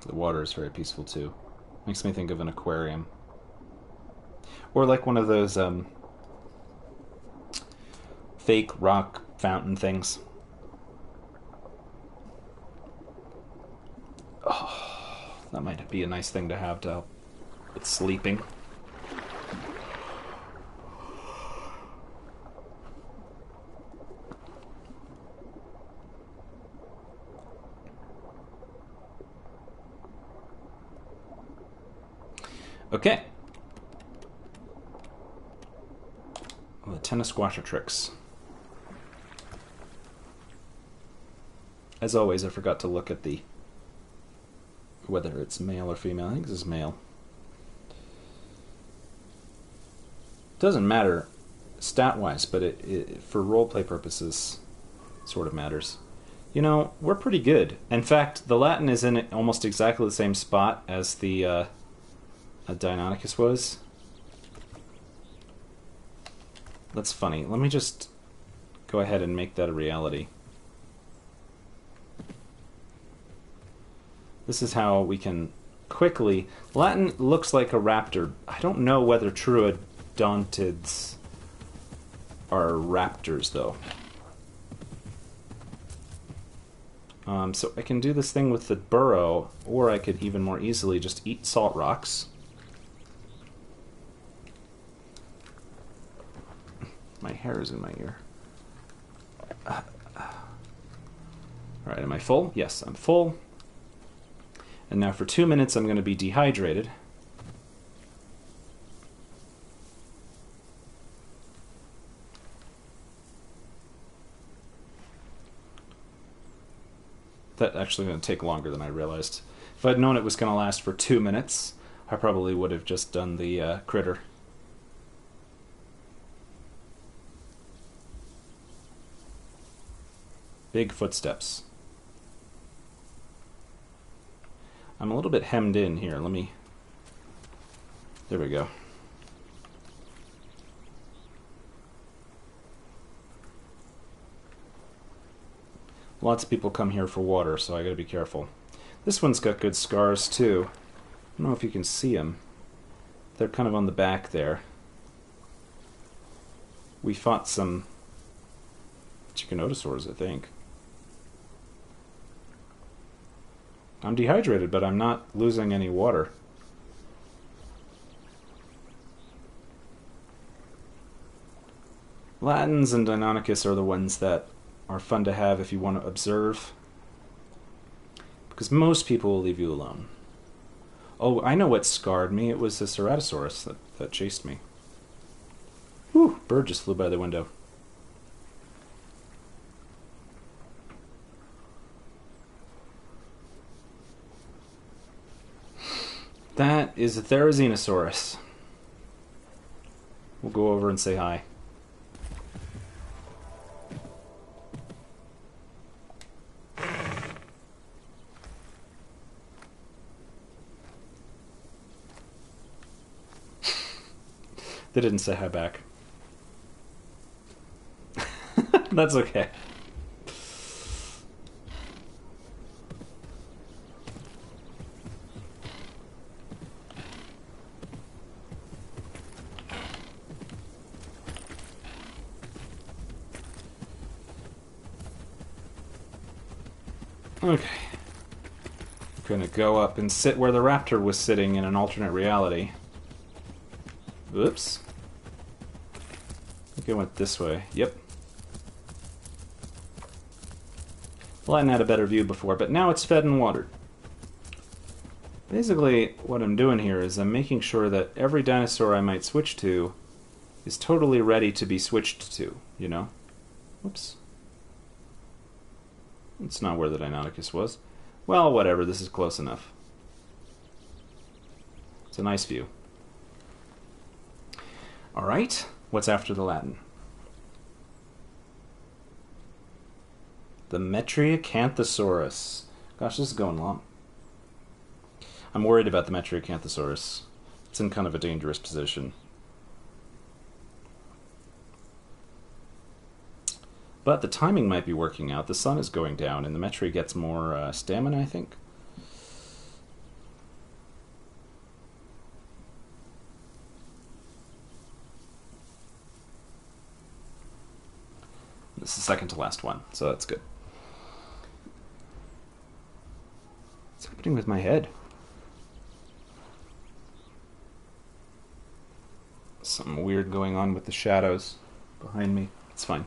The water is very peaceful too. Makes me think of an aquarium. Or like one of those fake rock fountain things. Oh, that might be a nice thing to have to help with sleeping. Okay. Well, the tennis squasher tricks. As always, I forgot to look at the whether it's male or female. I think this is male. Doesn't matter stat-wise, but it for roleplay purposes sort of matters. You know, we're pretty good. In fact, the Latin is in almost exactly the same spot as the Deinonychus was. That's funny. Let me just go ahead and make that a reality. This is how we can quickly... Latin looks like a raptor. I don't know whether troodontids are raptors, though. So I can do this thing with the burrow, or I could even more easily just eat salt rocks. My hair is in my ear. Alright, am I full? Yes, I'm full. And now for 2 minutes I'm going to be dehydrated. That's actually going to take longer than I realized. If I'd known it was going to last for 2 minutes, I probably would have just done the critter. Big footsteps. I'm a little bit hemmed in here. Let me... There we go. Lots of people come here for water, so I gotta be careful. This one's got good scars, too. I don't know if you can see them. They're kind of on the back there. We fought some Chickenotosaurs, I think. I'm dehydrated, but I'm not losing any water. Latins and Deinonychus are the ones that are fun to have if you want to observe. Because most people will leave you alone. Oh, I know what scarred me. It was the Ceratosaurus that chased me. Whew, bird just flew by the window. That is a Therizinosaurus. We'll go over and say hi. They didn't say hi back. That's okay. Okay. We're gonna go up and sit where the raptor was sitting in an alternate reality. Oops. I think it went this way. Yep. Well, I hadn't had a better view before, but now it's fed and watered. Basically, what I'm doing here is I'm making sure that every dinosaur I might switch to is totally ready to be switched to, you know? Whoops. That's not where the Deinonychus was. Well, whatever, this is close enough. It's a nice view. Alright, what's after the Latin? The Metriacanthosaurus. Gosh, this is going long. I'm worried about the Metriacanthosaurus. It's in kind of a dangerous position. But the timing might be working out. The sun is going down, and the Metri gets more stamina, I think. This is the second to last one, so that's good. What's happening with my head? Something weird going on with the shadows behind me. It's fine.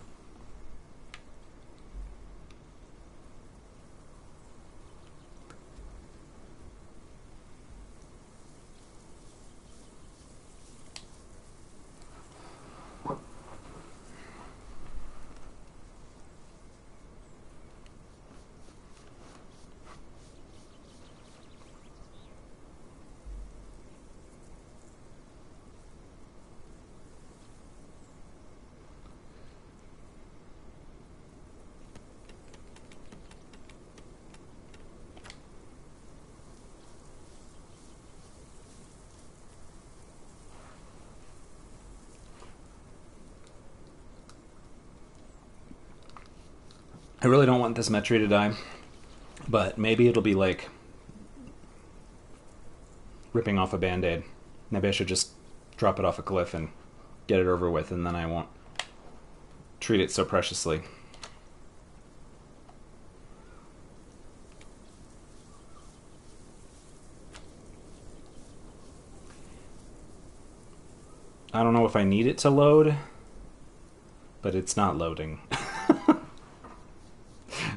I really don't want this Metri to die, but maybe it'll be like ripping off a Band-Aid. Maybe I should just drop it off a cliff and get it over with, and then I won't treat it so preciously. I don't know if I need it to load, but it's not loading.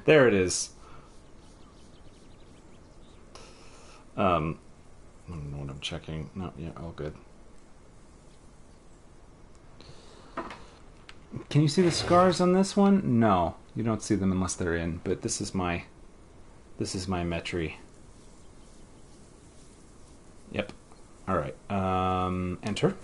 There it is. I don't know what I'm checking. No, yeah, all good. Can you see the scars on this one? No, you don't see them unless they're in. But this is my Metri. Yep. All right. Enter.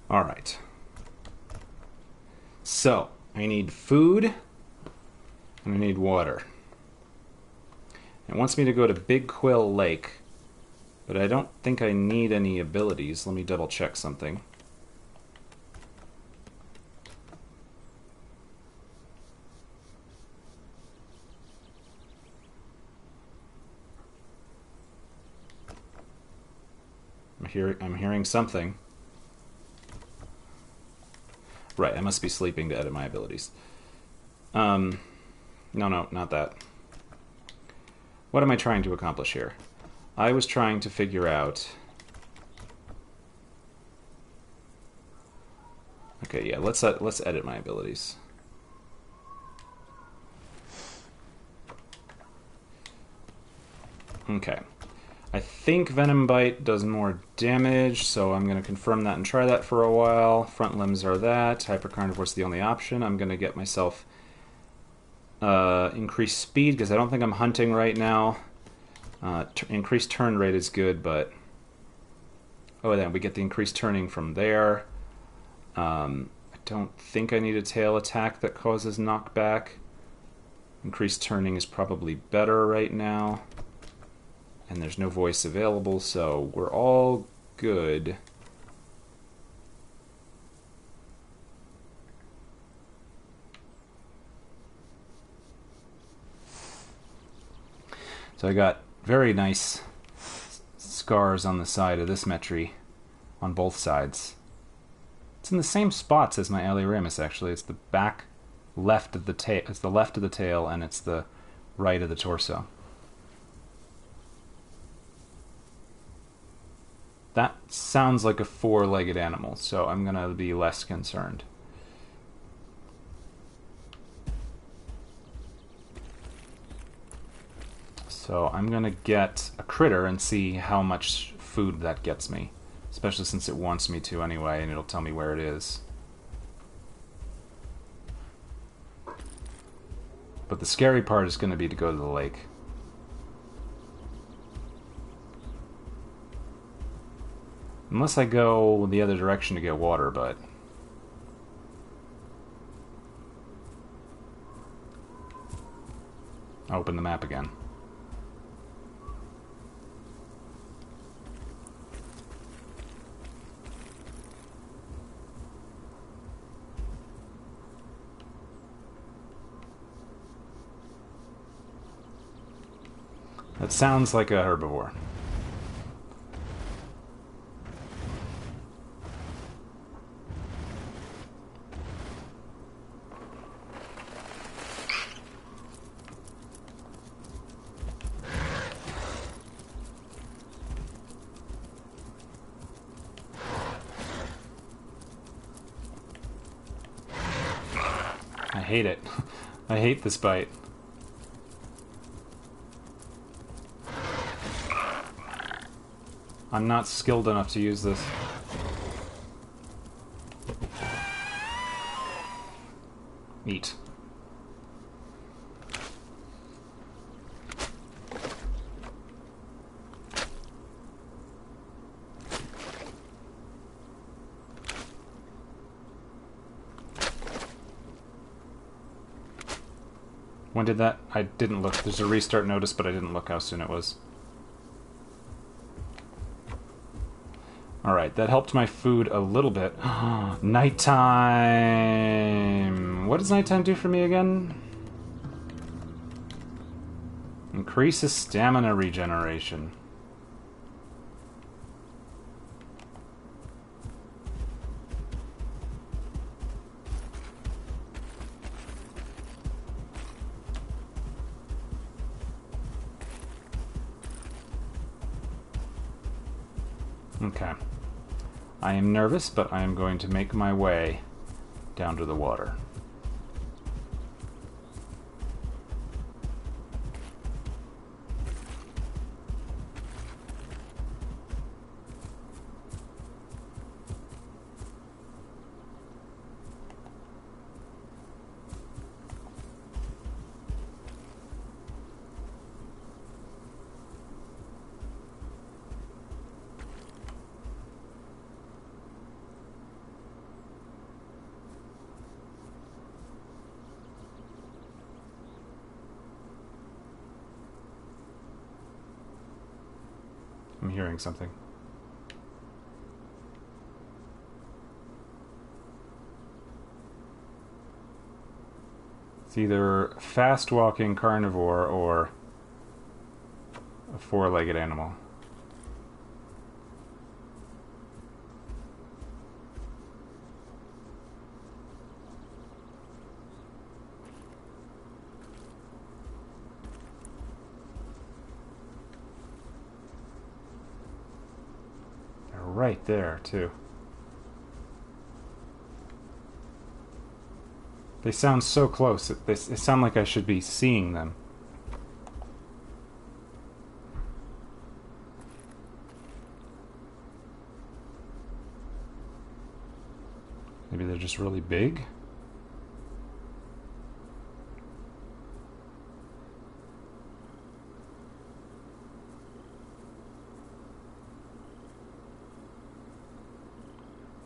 All right. So, I need food and I need water. It wants me to go to Big Quill Lake, but I don't think I need any abilities. Let me double check something. I'm hearing something. Right, I must be sleeping to edit my abilities. No, not that. What am I trying to accomplish here? I was trying to figure out... Okay, yeah, let's edit my abilities. Okay. I think Venom Bite does more damage, so I'm going to confirm that and try that for a while. Front limbs are that. Hyper Carnivore's the only option. I'm going to get myself increased speed, because I don't think I'm hunting right now. Increased turn rate is good, but... Oh, then we get the increased turning from there. I don't think I need a tail attack that causes knockback. Increased turning is probably better right now. And there's no voice available, so we're all good. So I got very nice scars on the side of this Metri, on both sides. It's in the same spots as my Aliramus, actually. It's the back left of the tail. It's the left of the tail, and it's the right of the torso. That sounds like a four-legged animal, so I'm going to be less concerned. So I'm going to get a critter and see how much food that gets me, especially since it wants me to anyway, and it'll tell me where it is. But the scary part is going to be to go to the lake. Unless I go the other direction to get water, but... I'll open the map again. That sounds like a herbivore. I hate it. I hate this bite. I'm not skilled enough to use this. Eat. When did that? I didn't look. There's a restart notice, but I didn't look how soon it was. Alright, that helped my food a little bit. Nighttime! What does nighttime do for me again? Increases stamina regeneration. Okay. I am nervous, but I am going to make my way down to the water. I'm hearing something. It's either a fast-walking carnivore or a four-legged animal. Right there, too. They sound so close. They sound like I should be seeing them. Maybe they're just really big?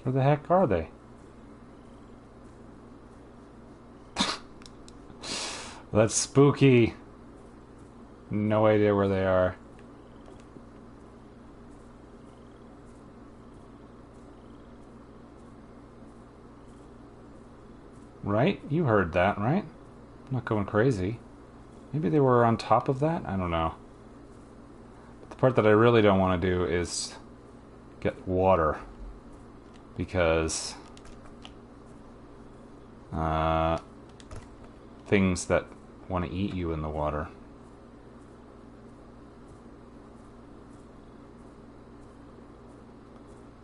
Where the heck are they? That's spooky. No idea where they are. Right? You heard that, right? I'm not going crazy. Maybe they were on top of that? I don't know. But the part that I really don't want to do is get water. Because things that want to eat you in the water.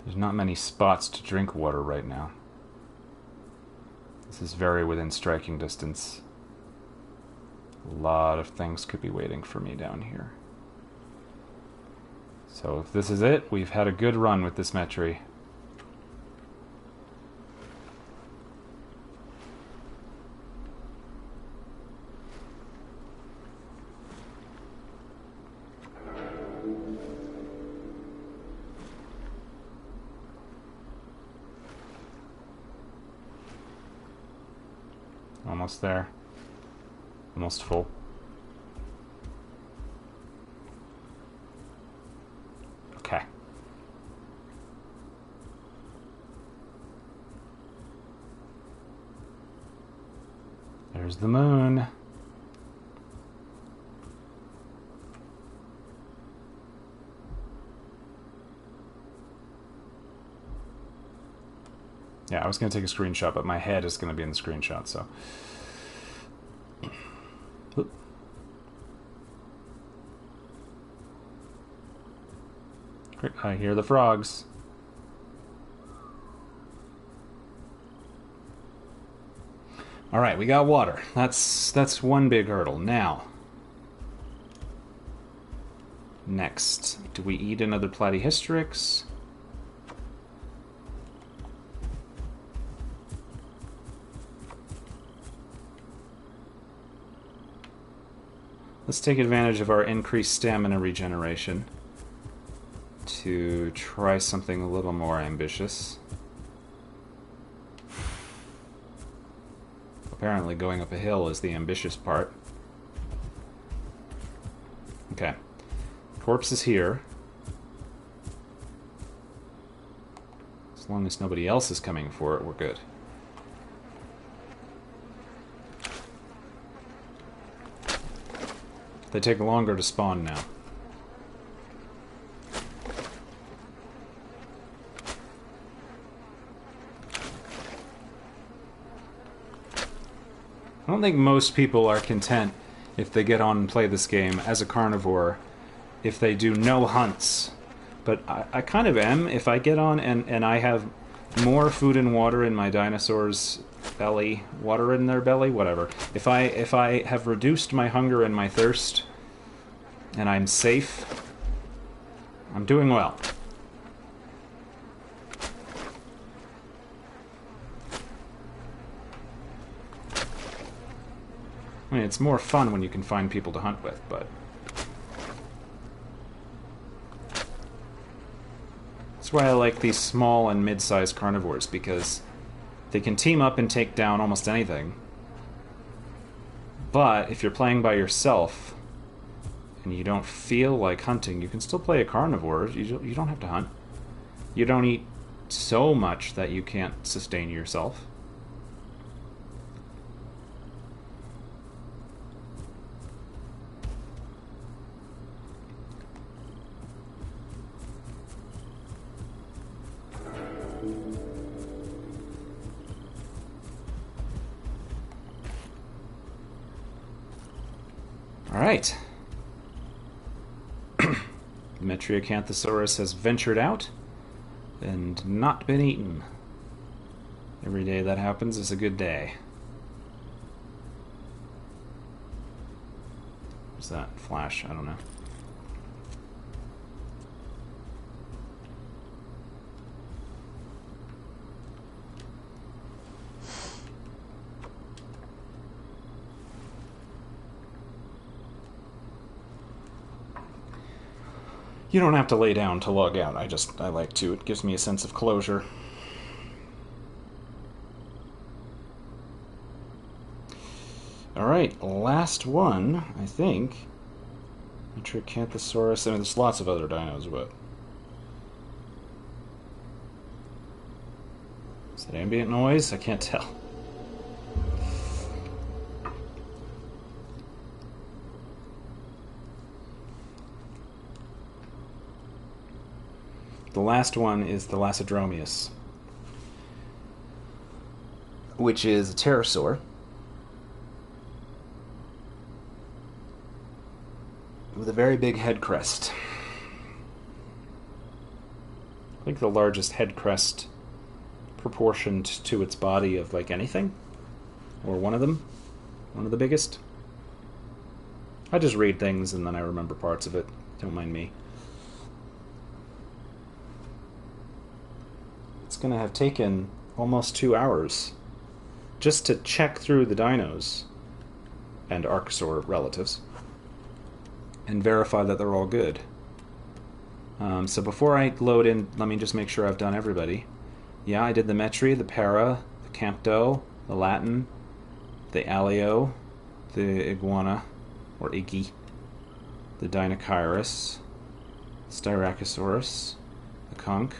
There's not many spots to drink water right now. This is very within striking distance. A lot of things could be waiting for me down here. So if this is it, we've had a good run with this Metri. Almost there. Almost full. Okay. There's the moon. Yeah, I was going to take a screenshot, but my head is going to be in the screenshot, so... Oop. I hear the frogs. Alright, we got water. That's one big hurdle. Now... Next, do we eat another Platyhystrix? Let's take advantage of our increased stamina regeneration to try something a little more ambitious. Apparently going up a hill is the ambitious part. Okay. Corpse is here. As long as nobody else is coming for it, we're good. They take longer to spawn now. I don't think most people are content if they get on and play this game as a carnivore if they do no hunts. But I kind of am. If I get on and I have more food and water in my dinosaur's belly, water in their belly, whatever. If I have reduced my hunger and my thirst, and I'm safe, I'm doing well. I mean, it's more fun when you can find people to hunt with, but... That's why I like these small and mid-sized carnivores, because they can team up and take down almost anything. But if you're playing by yourself and you don't feel like hunting, you can still play a carnivore. You don't have to hunt. You don't eat so much that you can't sustain yourself. Alright. Metriacanthosaurus has ventured out and not been eaten. Every day that happens is a good day. What's that? Flash? I don't know. You don't have to lay down to log out. I like to. It gives me a sense of closure. Alright, last one, I think. Metriacanthosaurus. I mean, there's lots of other dinos, but... Is that ambient noise? I can't tell. The last one is the Lacidromius, which is a pterosaur with a very big head crest. I think the largest head crest proportioned to its body of like anything, or one of them, one of the biggest. I just read things and then I remember parts of it. Don't mind me. It's going to have taken almost 2 hours just to check through the dinos and Archosaur relatives and verify that they're all good. So before I load in, let me just make sure I've done everybody. Yeah, I did the Metri, the Para, the Campto, the Latin, the Alio, the Iguana, or Iggy, the Dinochirus, Styracosaurus, the Conch.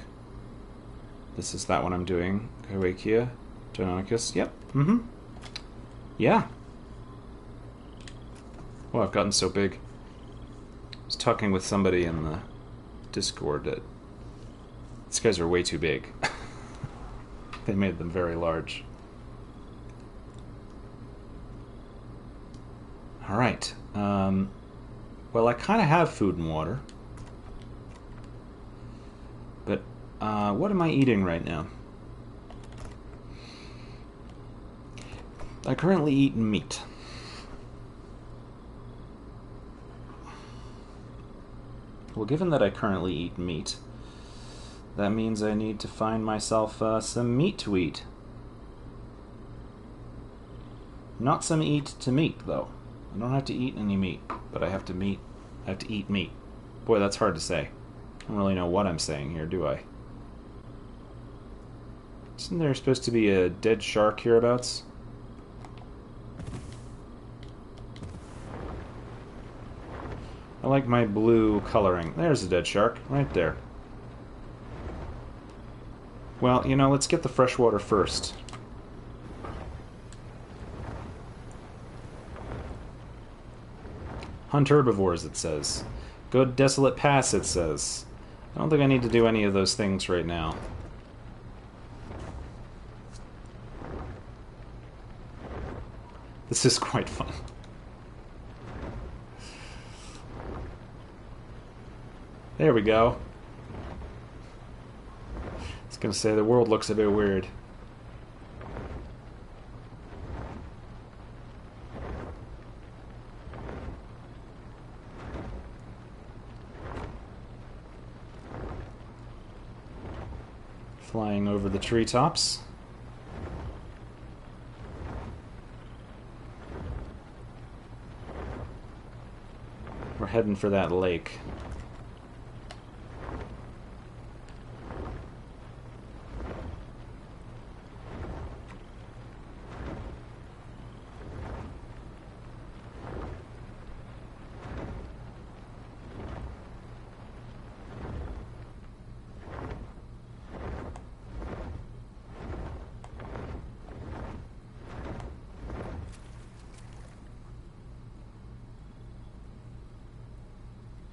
This is that one I'm doing. Kawaikia, Deinonychus. Yep. Mm-hmm. Yeah. Oh, I've gotten so big. I was talking with somebody in the Discord that these guys are way too big. They made them very large. Alright. Well, I kind of have food and water. But, what am I eating right now? I currently eat meat. Well, given that I currently eat meat, that means I need to find myself some meat to eat. Not some eat to meat, though. I don't have to eat any meat, but I have to eat meat. Boy, that's hard to say. I don't really know what I'm saying here, do I? Isn't there supposed to be a dead shark hereabouts? I like my blue coloring. There's a dead shark, right there. Well, you know, let's get the fresh water first. Hunt herbivores, it says. Go to Desolate Pass, it says. I don't think I need to do any of those things right now. This is quite fun. There we go. I was gonna say, the world looks a bit weird. Flying over the treetops. We're heading for that lake.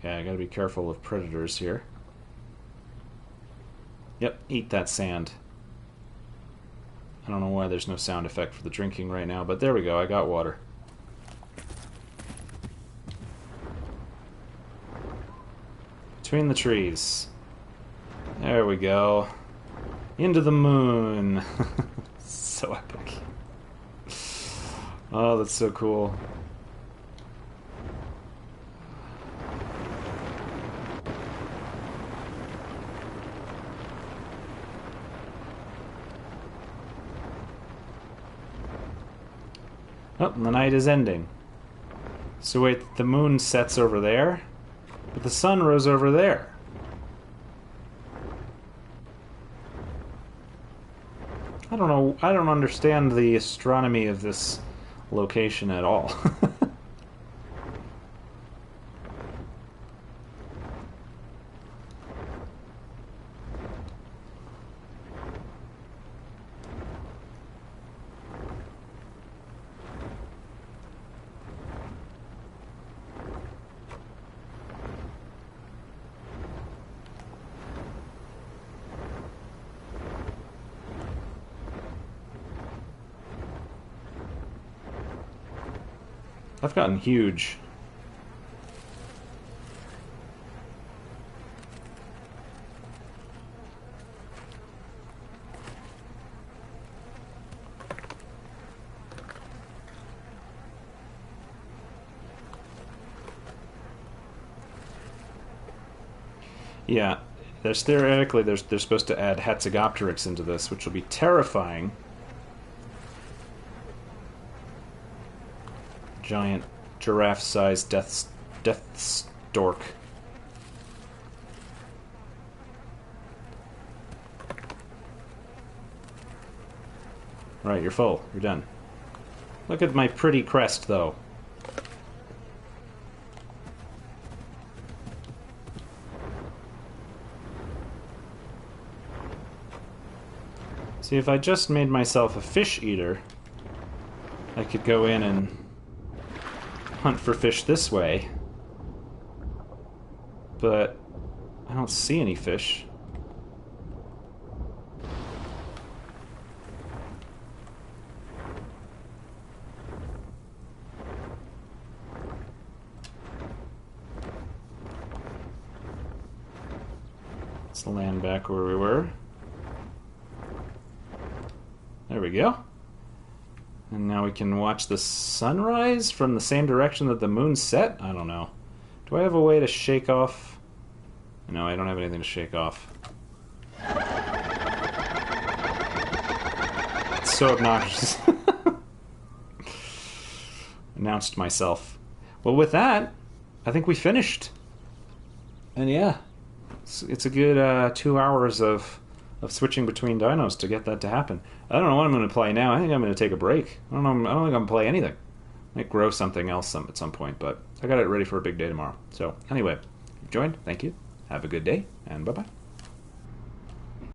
Yeah, I gotta be careful of predators here. Yep, eat that sand. I don't know why there's no sound effect for the drinking right now, but there we go, I got water. Between the trees. There we go. Into the moon. So epic. Oh, that's so cool. Oh, the night is ending. So wait, the moon sets over there, but the sun rose over there. I don't know, I don't understand the astronomy of this location at all. I've gotten huge. Yeah, they're supposed to add Hatzegopteryx into this, which will be terrifying. Giant giraffe-sized death stork. Right, you're full. You're done. Look at my pretty crest, though. See, if I just made myself a fish eater, I could go in and hunt for fish this way. But I don't see any fish. Let's land back where we were. There we go. And now we can watch the sunrise from the same direction that the moon set? I don't know. Do I have a way to shake off? No, I don't have anything to shake off. It's so obnoxious. Announced myself. Well, with that, I think we finished. And yeah, it's a good 2 hours of switching between dinos to get that to happen. I don't know what I'm going to play now. I think I'm going to take a break. I don't think I'm going to play anything. I might grow something else at some point, but I got it ready for a big day tomorrow. So anyway, if you joined, thank you. Have a good day, and bye-bye.